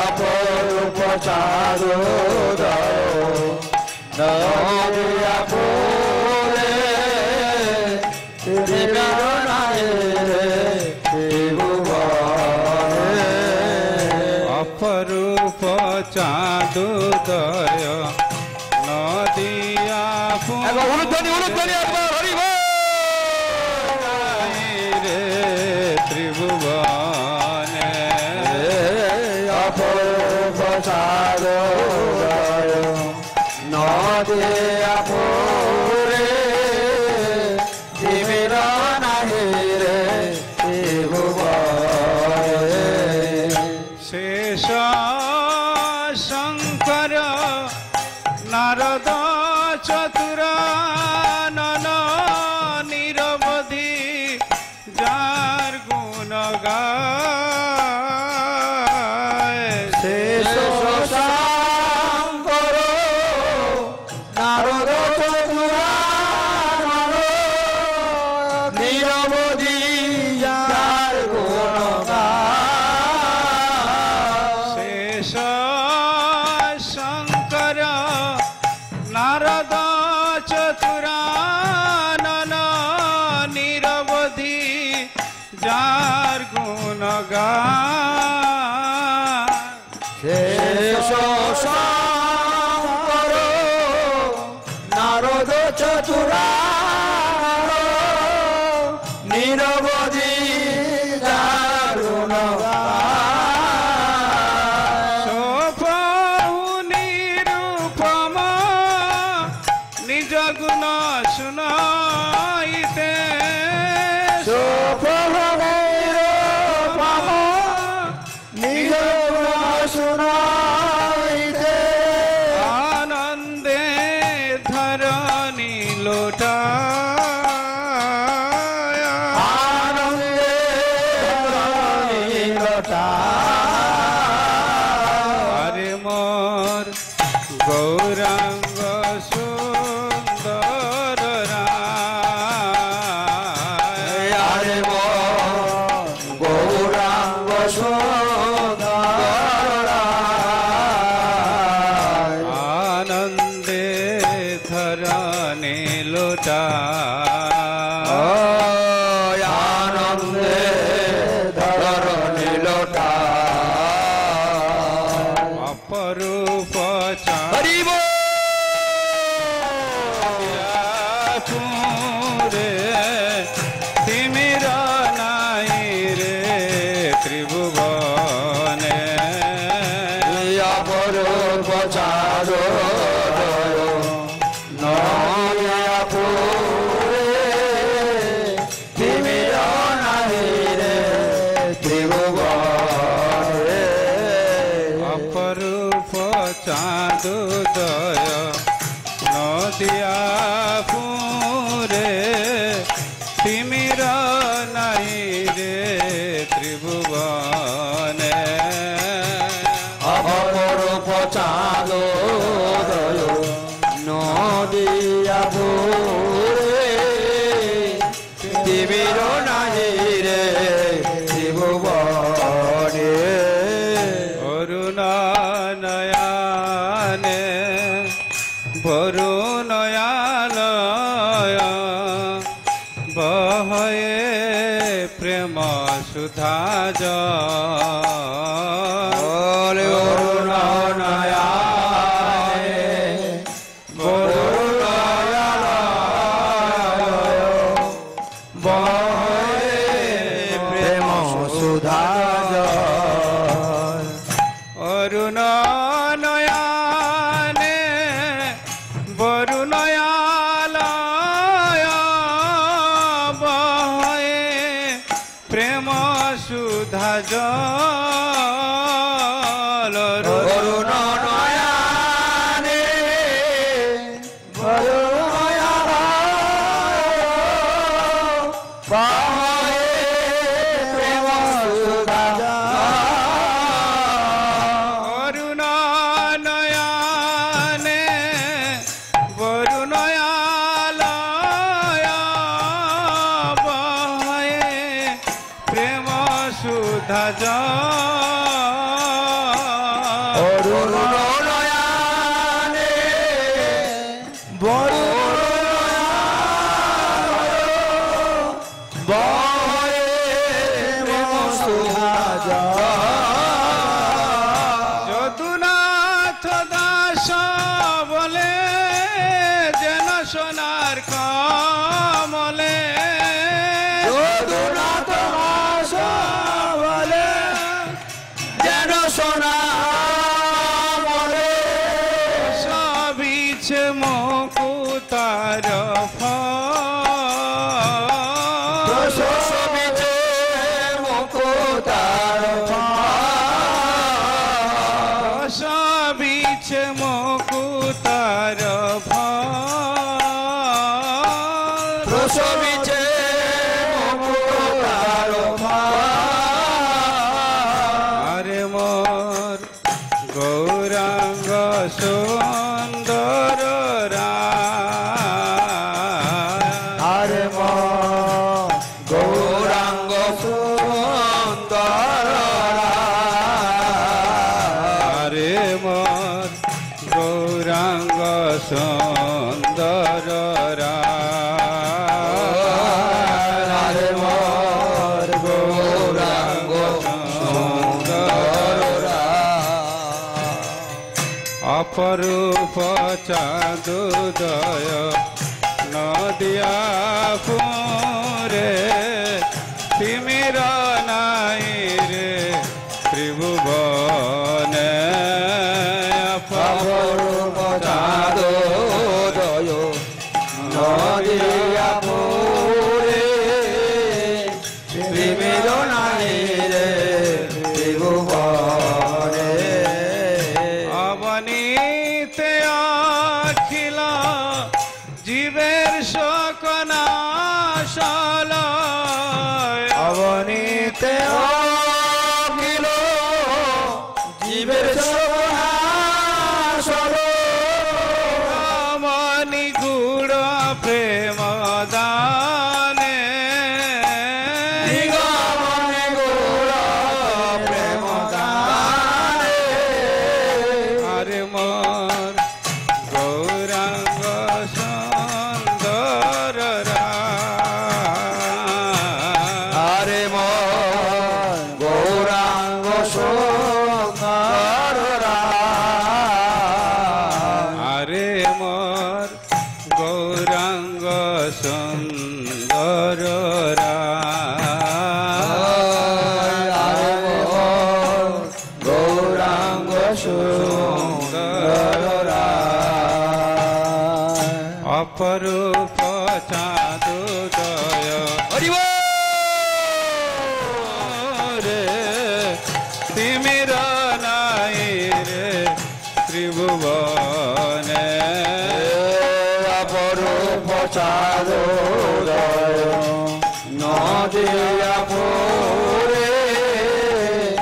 অপরূপ চাঁদো নদিয়া ফুলে ত্রিভুবন নাই রে ত্রিভুবনে অপরূপ চাঁদোদয় নদিয়া উলুধ্বনি একবার হরি বল রে ত্রিভুবনে অপরূপ চাঁদোদয় নদিয়া ফুলে ত্রিভুবন নাই রে ত্রিভুবনে শেষ শঙ্কর নারদ চতুরানন নিরবধি যার গুণ গায় শেষ শঙ্কর নারদ চতুরানন নিরবধি যার গুণ গায় শেষ শঙ্কর নারদ চতুরানন নিরবধি যার গুণ গায় শেষ শঙ্কর নারদ চতুরানন নিরবধি যার গুণ গায় শোভৌ নিরূপম নিজ গুণ শুনাইতে নিজ শুনাইতে আনন্দে ধরণী লোটায় আনন্দে আরে মোর গৌরাঙ্গ সুন্দর রায় আরে গৌরাঙ্গ সুন্দর আনন্দে ধরণী লোটায় আনন্দে ধরণী লোটা অপরূপ হরি বল চাঁদে তিমির নাই রে ত্রিভুবনে অপরূপ চাঁদোদয় নদিয়া ফুলে তিমির নাই রে ত্রিভুবনে অপরূপ চাঁদোদয় নদিয়া ফুরে তিমির নাই রে ত্রিভুবনে অপরূপ চাঁদোদয় নদিয়া ফুলে তিমির নাই রে ত্রিভুবনে অরুণ নয়ানে বরুণয়ালয় বহয়ে প্রেম সুধা জল অরুণ নয়ানে বরুণালয় বহে প্রেম সুধা জল। অরুণ নয়ানে বরুণয়ালয় প্রেম সুধা জল অরুণ নয়নে প্রেম সুধা অরুণ নয়নে বরুণয়ালয় বহে প্রেম সুধা জল অরুণ নয়নে যদুনাথ দাস বলে যেন সোনার কমলে যদুনাথ দাস বলে যেন সোনা বলে সবিছে মুকুতার শোভিছে মুকুতার সবিছে মুকুতার শোভিছে মুকুতার আরে মোর গৌরাঙ্গ সুন্দর আরে গৌরাঙ্গ সুন্দর আরে মোর গৌরাঙ্গ সুন্দর আরে মোর গৌরাঙ্গ সুন্দর অপরূপ চাঁদোদয় নদিয়া পুরে তিমির নাই রে ত্রিভুবনে অপরূপ চাঁদোদয় নদিয়া পুরে তিমির নাই রে ত্রিভুবনে অবনীতে অখিল জীবের শোকনাশল অবনীতে অখিল জীবের সহাসল মনি গুড় প্রেম দানে নিগমনে গৌর প্রেম দানে আরে মোর গৌরাঙ্গ সুন্দর আরে মন গৌরাঙ্গ সুন্দর আরে মোর গৌরাঙ্গ সুন্দর আরে মন গৌরাঙ্গ সুন্দর অপরূপ চাঁদোদয় হরিব রে তিমির নাই রে ত্রিভুবনে অপরূপ চাঁদোদয় নদিয়া পুরে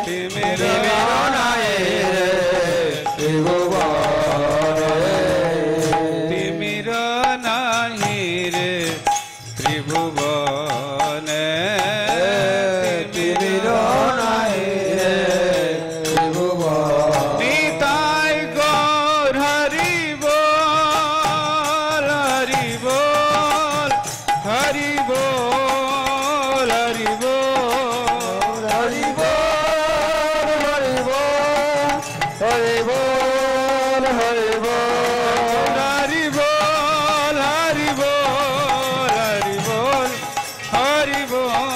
তিমির নাই রে ত্রিভুবনে তিমির নাহি রে ত্রিভুবনে তিমির নাই রে ত্রিভুবনে নিতাই গৌর হরি বল হরি বল হরি বল হরি বল হরি বল হরি বল হরি বল হরি বল হরি বল হরি বল হরি বল হরি বল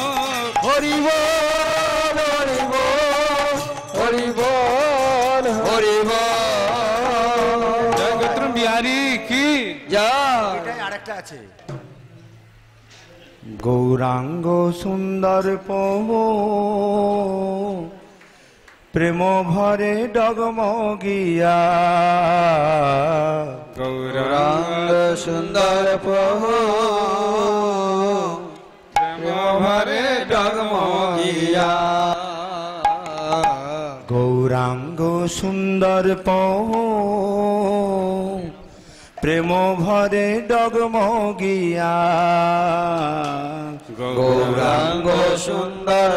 হরি বল হরি বল হরি বল হরি বল জগৎ বিহারী কি যা এটাই আরেকটা আছে গৌরাঙ্গ সুন্দর প্রেম ভরে ডগমগিয়া গৌরাঙ্গ সুন্দর প্রেম ভরে ডগমগিয়া গৌরাঙ্গ সুন্দর প্রেম ভরে ডগমগিয়া গৌরাঙ্গ সুন্দর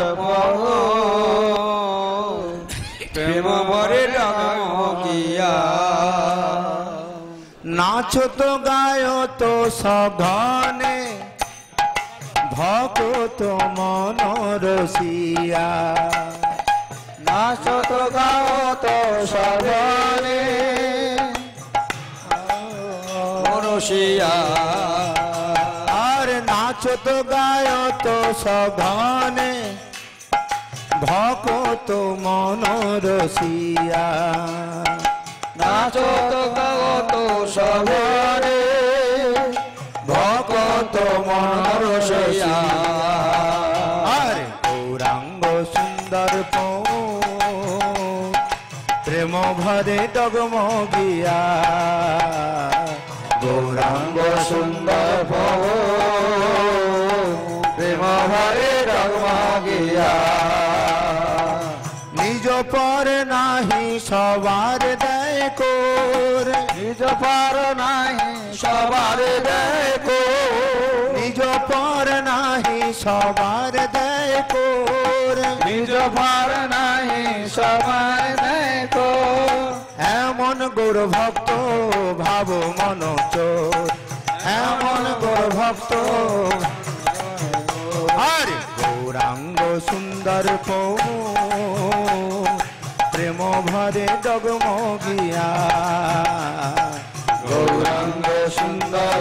প্রেম ভরে ডগমগিয়া নাচো তো গায় তো সঘনে ভকত মন রসিয়া নাচো তো গাও তো সঘনে মনুষিয়া আর নাচো তো গায় তো সঘনে ভকত মন রসিয়া নাচো তো গাও তো সঘনে ভকত মনুষিয়া আর গৌরাঙ্গ সুন্দর প্রেম ভরে ডগমগিয়া গৌরাঙ্গ সুন্দর প্রেম ভরে ডগমগিয়া নিজ পর নাহি সবার দেয় কোর নিজ পার নাহি সবার দেখো নিজ পর নাহি সবার দেয় কোর নিজ পার নাহি সবার দেখো এমন গৌর ভক্ত ভাব মন চোর এমন গৌর ভক্ত আর গৌরাঙ্গ সুন্দর প্রেম ভরে ডগমগিয়া গৌরাঙ্গ সুন্দর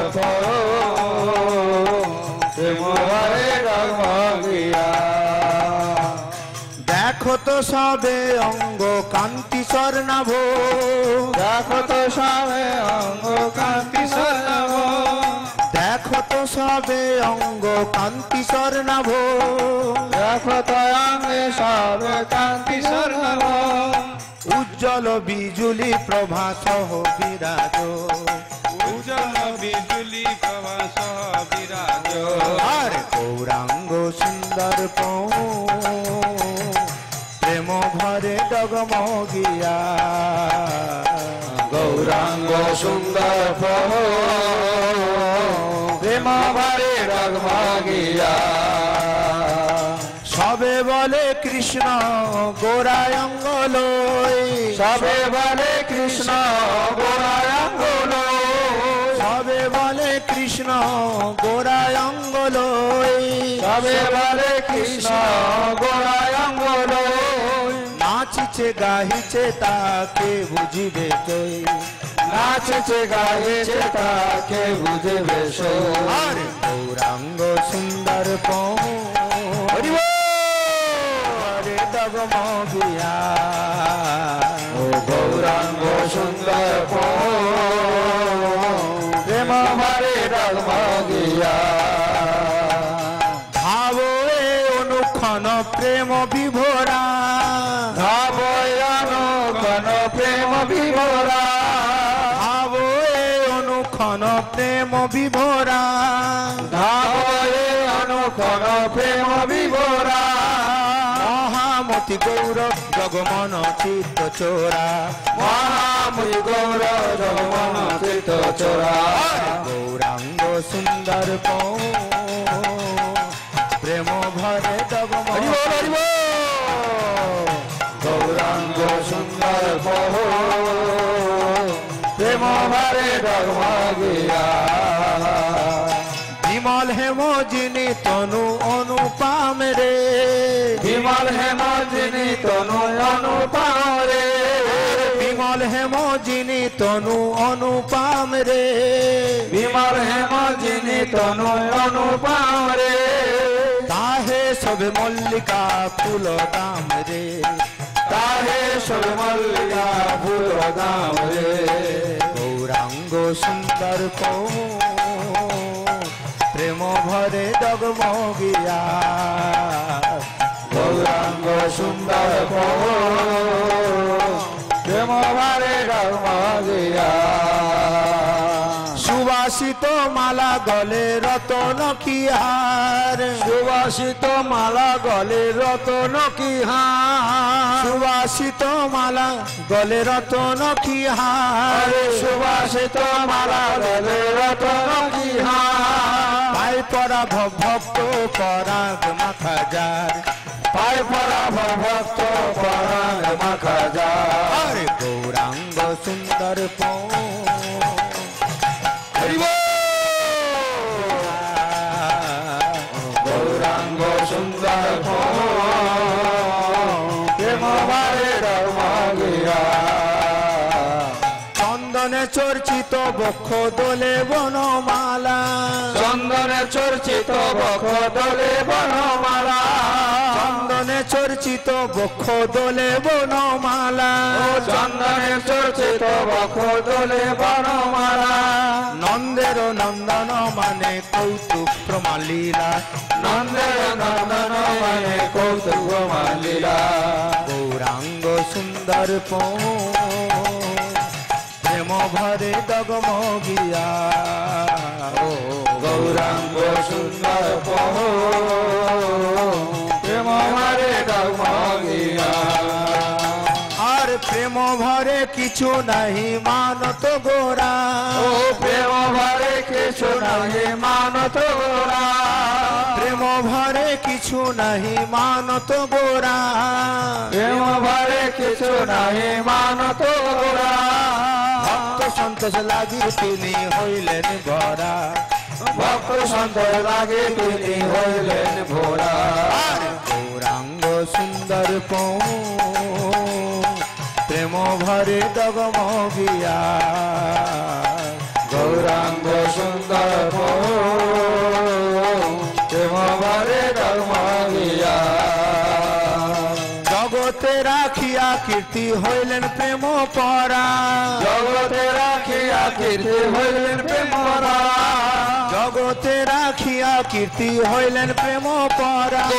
প্রেম ভরে ডগমগিয়া দেখো তো সবে অঙ্গ কান্তি স্বর্ণাভ দেখো তো সবে অঙ্গ কান্তি স্বর্ণাভ দেখো তো সবে অঙ্গ কান্তি স্বর্ণাভ দেখো তো অঙ্গে সবে কান্তি স্বর্ণাভ উজ্জ্বল বিজুলি প্রভা সহ বিরাজ উজ্জ্বল বিজুলি প্রভা সহ বিরাজ আর গৌরাঙ্গ সুন্দর প্রেম ভরে ডগমগিয়া গৌরাঙ্গ সুন্দর প্রেম ভরে ডগমগিয়া সবে বলে কৃষ্ণ গোরায়ঙ্গ লই সবে বলে কৃষ্ণ গোরাঙ্গ সবে বলে কৃষ্ণ গোরায়ঙ্গ লই সবে বলে কৃষ্ণ গোরাঙ্গ নাচিছে গাহিছে তাকে বুঝিবে তুই নাচছে গাইছে তাকে বুঝবে সো আর গৌরাঙ্গ সুন্দর রে ডগমগিয়া ও গৌরাঙ্গ সুন্দর প্রেম ভরে ডগমগিয়া ভাব এ অনুক্ষণ প্রেম বিভোরা ভাবয়ানো ঘন প্রেম বিভোরা ভাব এ অনুক্ষণ প্রেম বিভোরা ভাবয়ে অনুক্ষণ প্রেম বিভোরা মহামতি গৌরব জগমন চিত্ত চোরা মহামতি গৌরব জগমন চিত্ত চোরা গৌরাঙ্গ সুন্দর প্রেম ভরে ডগমগিয়া গৌরাঙ্গ সুন্দর প্রেম ভরে ডগমগিয়া বিমল হেম যিনি তনু অনুপাম রে বিমল হেম যিনি তনু অনুপম রে বিমল হেম যিনি তনু অনুপাম রে বিমল হেম যিনি তনু অনুপম রে তাহে সবে মল্লিকা ফুল দাম রে তাহে সব মল্লিকা ফুল দাম রে গৌরাঙ্গ সুন্দর প্রেম প্রেম ভরে ডগমগিয়া গৌরাঙ্গ সুন্দর প্রেম ভরে ডগমগিয়া সুবাসিত মালা গলে রতন কি হার সুবাসিত মালা গলে রতন কি হার সুবাসিত মালা গলে রতন কি হার সুবাসিত মালা গলে রতন কি হার পায় পরা ভক্ত পরাগ মাখা যার পায় পরা ভক্ত পরাগ মাখা যার গৌরাঙ্গ সুন্দর গৌরাঙ্গ সুন্দর প্রেম ভরে ডগমগিয়া চন্দনে চর্চিত বক্ষ দোলে বনমালা চন্দনে চর্চিত বক্ষ দোলে বনমালা চন্দনে চর্চিত বক্ষ দোলে বনমালা চন্দনে চর্চিত বক্ষ দোলে বনমালা নন্দের নন্দন মানে কৌতুক প্রমালীলা নন্দের নন্দন মানে কৌতুক প্রমালীলা গৌরাঙ্গ সুন্দর প্রেম ভরে ডগমগিয়া গৌরাঙ্গ সুন্দর প্রেম ভরে ডগমগিয়া আর প্রেম ভরে কিছু নাহি মানত গোরা ও প্রেম ভরে কিছু নাহি মানত গোরা প্রেম ভরে কিছু নাহি মানত গোরা প্রেম ভরে কিছু নাহি মানত গোরা ভক্ত সন্তোষ লাগি তিনি হইলেন ভরা ভক্ত সন্তোষ লাগি তিনি হইলেন ভরা গৌরাঙ্গ সুন্দর প্রেম ভরে ডগমগিয়া গৌরাঙ্গ সুন্দর প্রেম ভরে ডগমগিয়া জগতে রাখিয়া কীর্তি হইলেন প্রেম পরা জগতে রাখিয়া কীর্তি হইলেন প্রেম পরা জগতে রাখিয়া কীর্তি হইলেন প্রেম পরা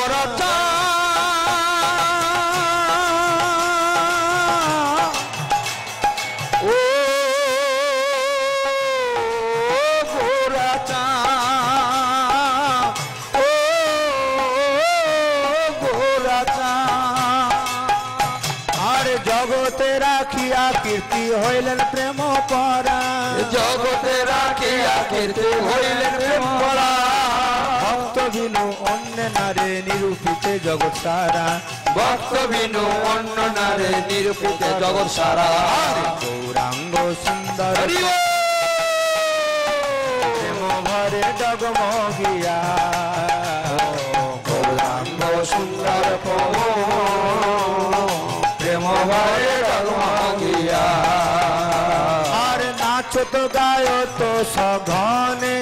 জগতে রাখিয়া কীর্তি হইলেন প্রেম পরা জগতে রাখিয়া কীর্তি হইলেন প্রেম পরা ভক্ত বিনু অন্য নারে নিরূপিতে জগৎ সারা ভক্ত বিনু অন্য নারে নিরূপিতে জগৎ সারা গৌরাঙ্গ সুন্দর প্রেম ভরে ডগমগিয়া গৌরাঙ্গ সুন্দর প্রেম ভরে ডগমগিয়া আর নাচত গায়ত সঘনে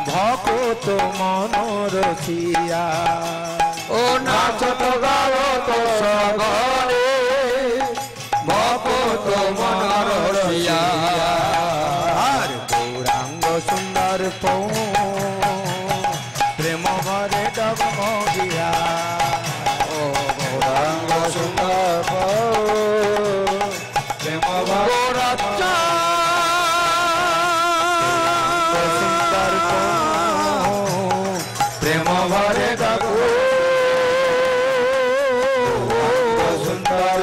ভকত মনোরসিয়া ও নাচত গায়ত সঘনে ভকত মনোরসিয়া আর গৌরাঙ্গ সুন্দর প্রেম ভরে ডগমগিয়া গৌরাঙ্গ সুন্দর প্রেম ভরে সুন্দর প্রেম ভরে সুন্দর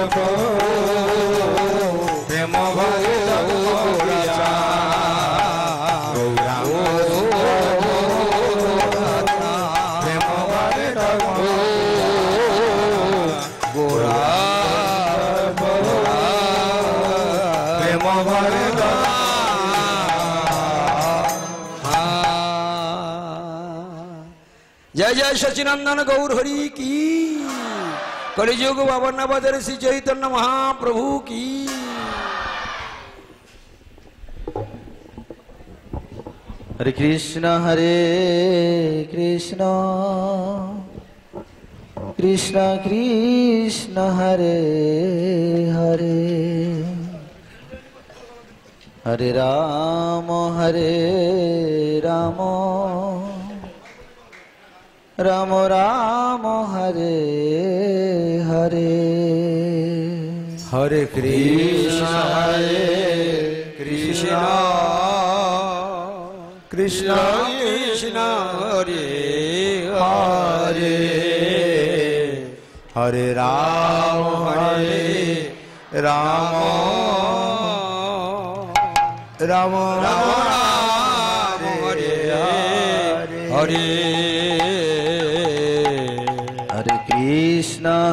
প্রেম ভরে जय जय सचिनंदन गौर हरि की कलिजुग बाबरनाबादर श्री चैतन्य महाप्रभु की हरे कृष्ण कृष्ण कृष्ण हरे हरे हरे राम राम राम हरे हरे हरे कृष्ण कृष्ण कृष्ण हरे हरे हरे राम राम राम हरे हरे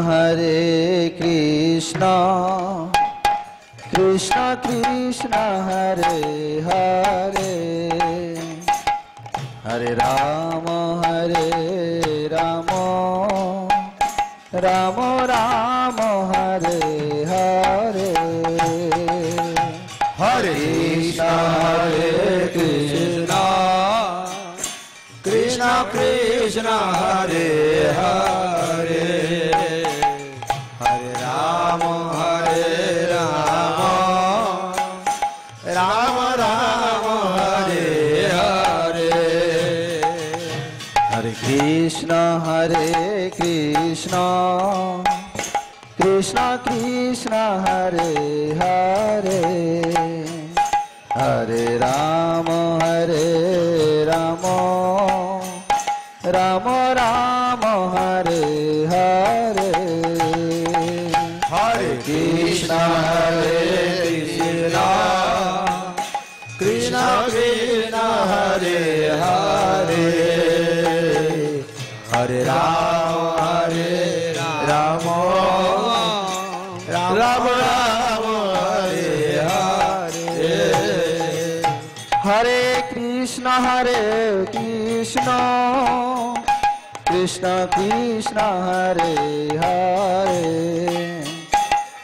हरे कृष्ण कृष्ण कृष्ण हरे हरे हरे राम राम राम हरे हरे हरे कृष्ण कृष्ण कृष्ण हरे हरे हरे राम राम राम हरे हरे हरे कृष्ण कृष्ण कृष्ण हरे हरे हरे राम राम राम हरे हरे हरे कृष्ण कृष्ण कृष्ण हरे हरे हरे राम राम राम हरे हरे हरे कृष्ण कृष्ण कृष्ण हरे हरे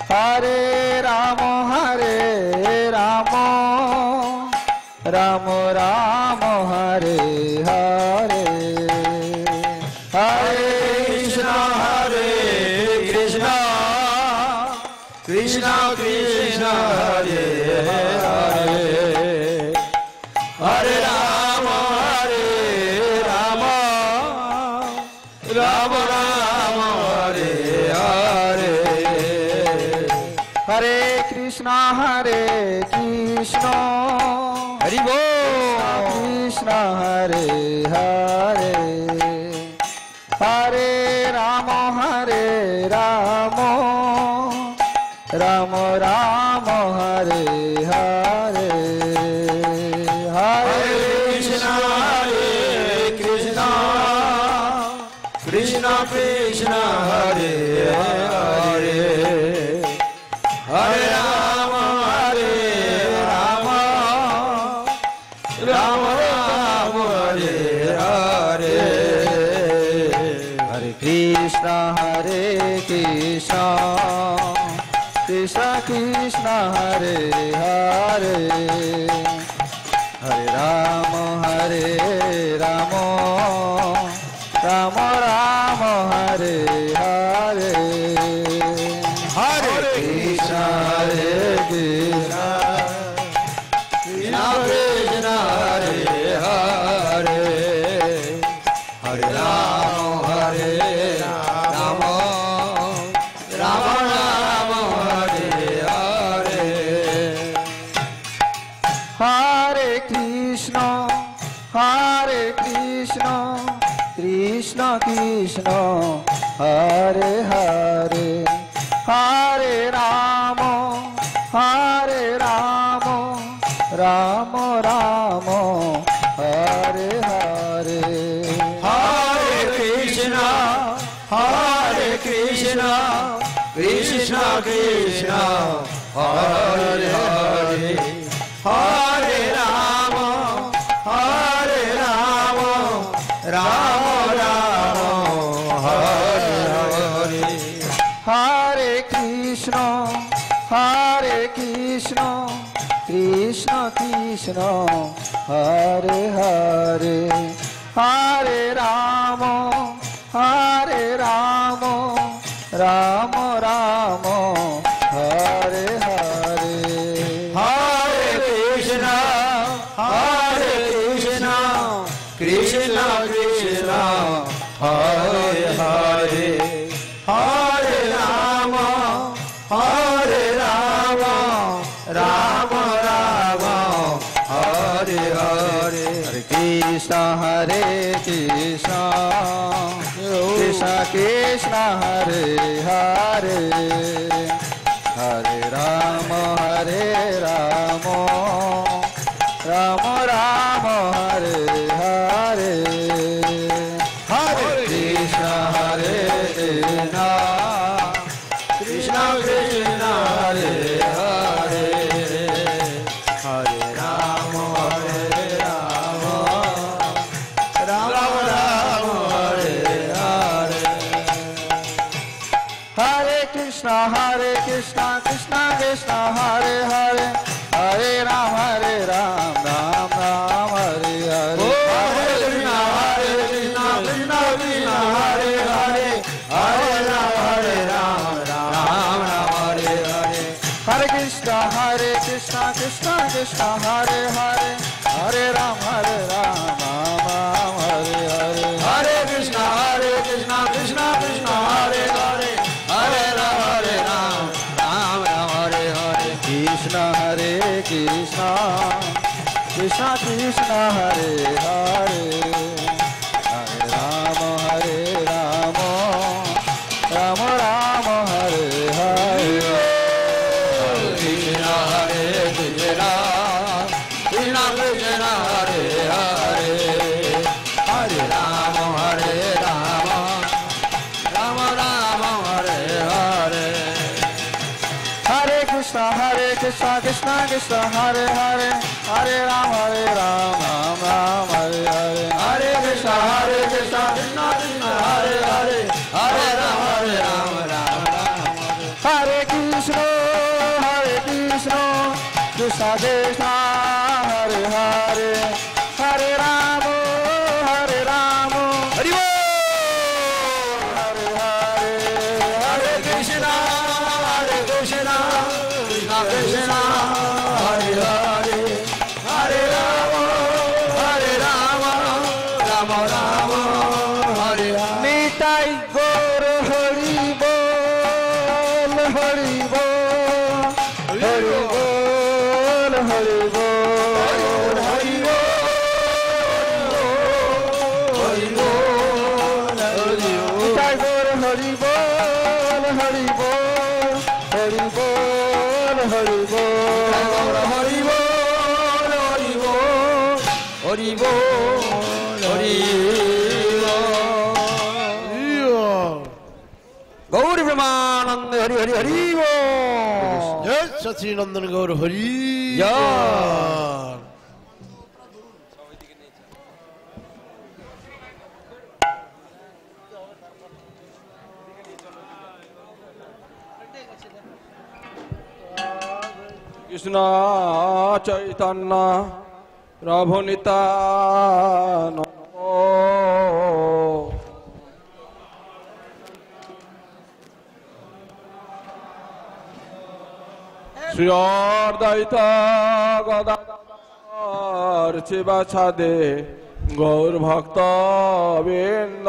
हरे राम राम राम हरे हरे हरे कृष्ण कृष्ण कृष्ण हरे हरे हरे राम राम राम हरे हरे हरे कृष्ण हरि बोल Krishna Hare Hare Hare Ram Ram Ram Hare Hare Hare Krishna Krishna Krishna Hare Hare Hare Ram Ram Ram Hare Hare Hare Krishna Krishna Krishna Hare Hare Hare Ram Ram Ram Hare Hare Hare Krishna Krishna Krishna Hare Hare Hare Ram Ram Ram Ram Hare Hare Hare Krishna Krishna Krishna Hare Hare Hare Ram Ram Ram Hare Hare Hare Krishna Krishna Krishna Hare Hare Hare Ram Ram Ram Hare Hare Hare Krishna Krishna Krishna Hare Hare Hare Ram Ram Ram Hare Hare Hare Krishna Krishna Hare Hare Hare Rama Rama Rama Hare Hare Hare Krishna Krishna Krishna Krishna Hare Hare Hare Rama Rama Rama Hare Hare Hare Krishna Krishna Krishna Hare Hare Hare Ram Ram Ram Hare Hare Hare Krishna Krishna Krishna Hare Hare Hare Ram Ram Ram Hare Hare Hare Krishna Krishna Krishna Hare Hare Hare Ram Ram Hare Hare Hare Krishna Krishna Krishna Hare Hare Hare Ram Ram Hare Hare Krishna Krishna Krishna Krishna Hare Hare Hare Ram Ram Ram Hare Hare Krishna Krishna Krishna Krishna Hare Hare Hare Ram Ram Hare Hare Hare Krishna Krishna Krishna Hare Hare Hare Ram Ram Hare Hare Hare Krishna Krishna Krishna Hare Hare Hare Ram Hare Krishna Krishna Krishna Hare Hare Hare Ram Hare Bol Hare Hare Hare Krishna Krishna Krishna Hare Hare Hare Ram Ram Hare Hare Nitai Gaur Hari Bol Hari Bol Hari Bol Hari Bol Hari Bol Nitai Gaur Hari Bol Hari Bol Hari Bol Hari Bol Hari Bol Hari Bol Gauri ब्रह्मानंद हरि हरि हरि बोल जय सच्चिदानंद गौर हरि जय कृष्ण चैतन्य प्रभु नित्यानंद श्री अद्वैत गदाधर शिवासादि गौर भक्त वृंद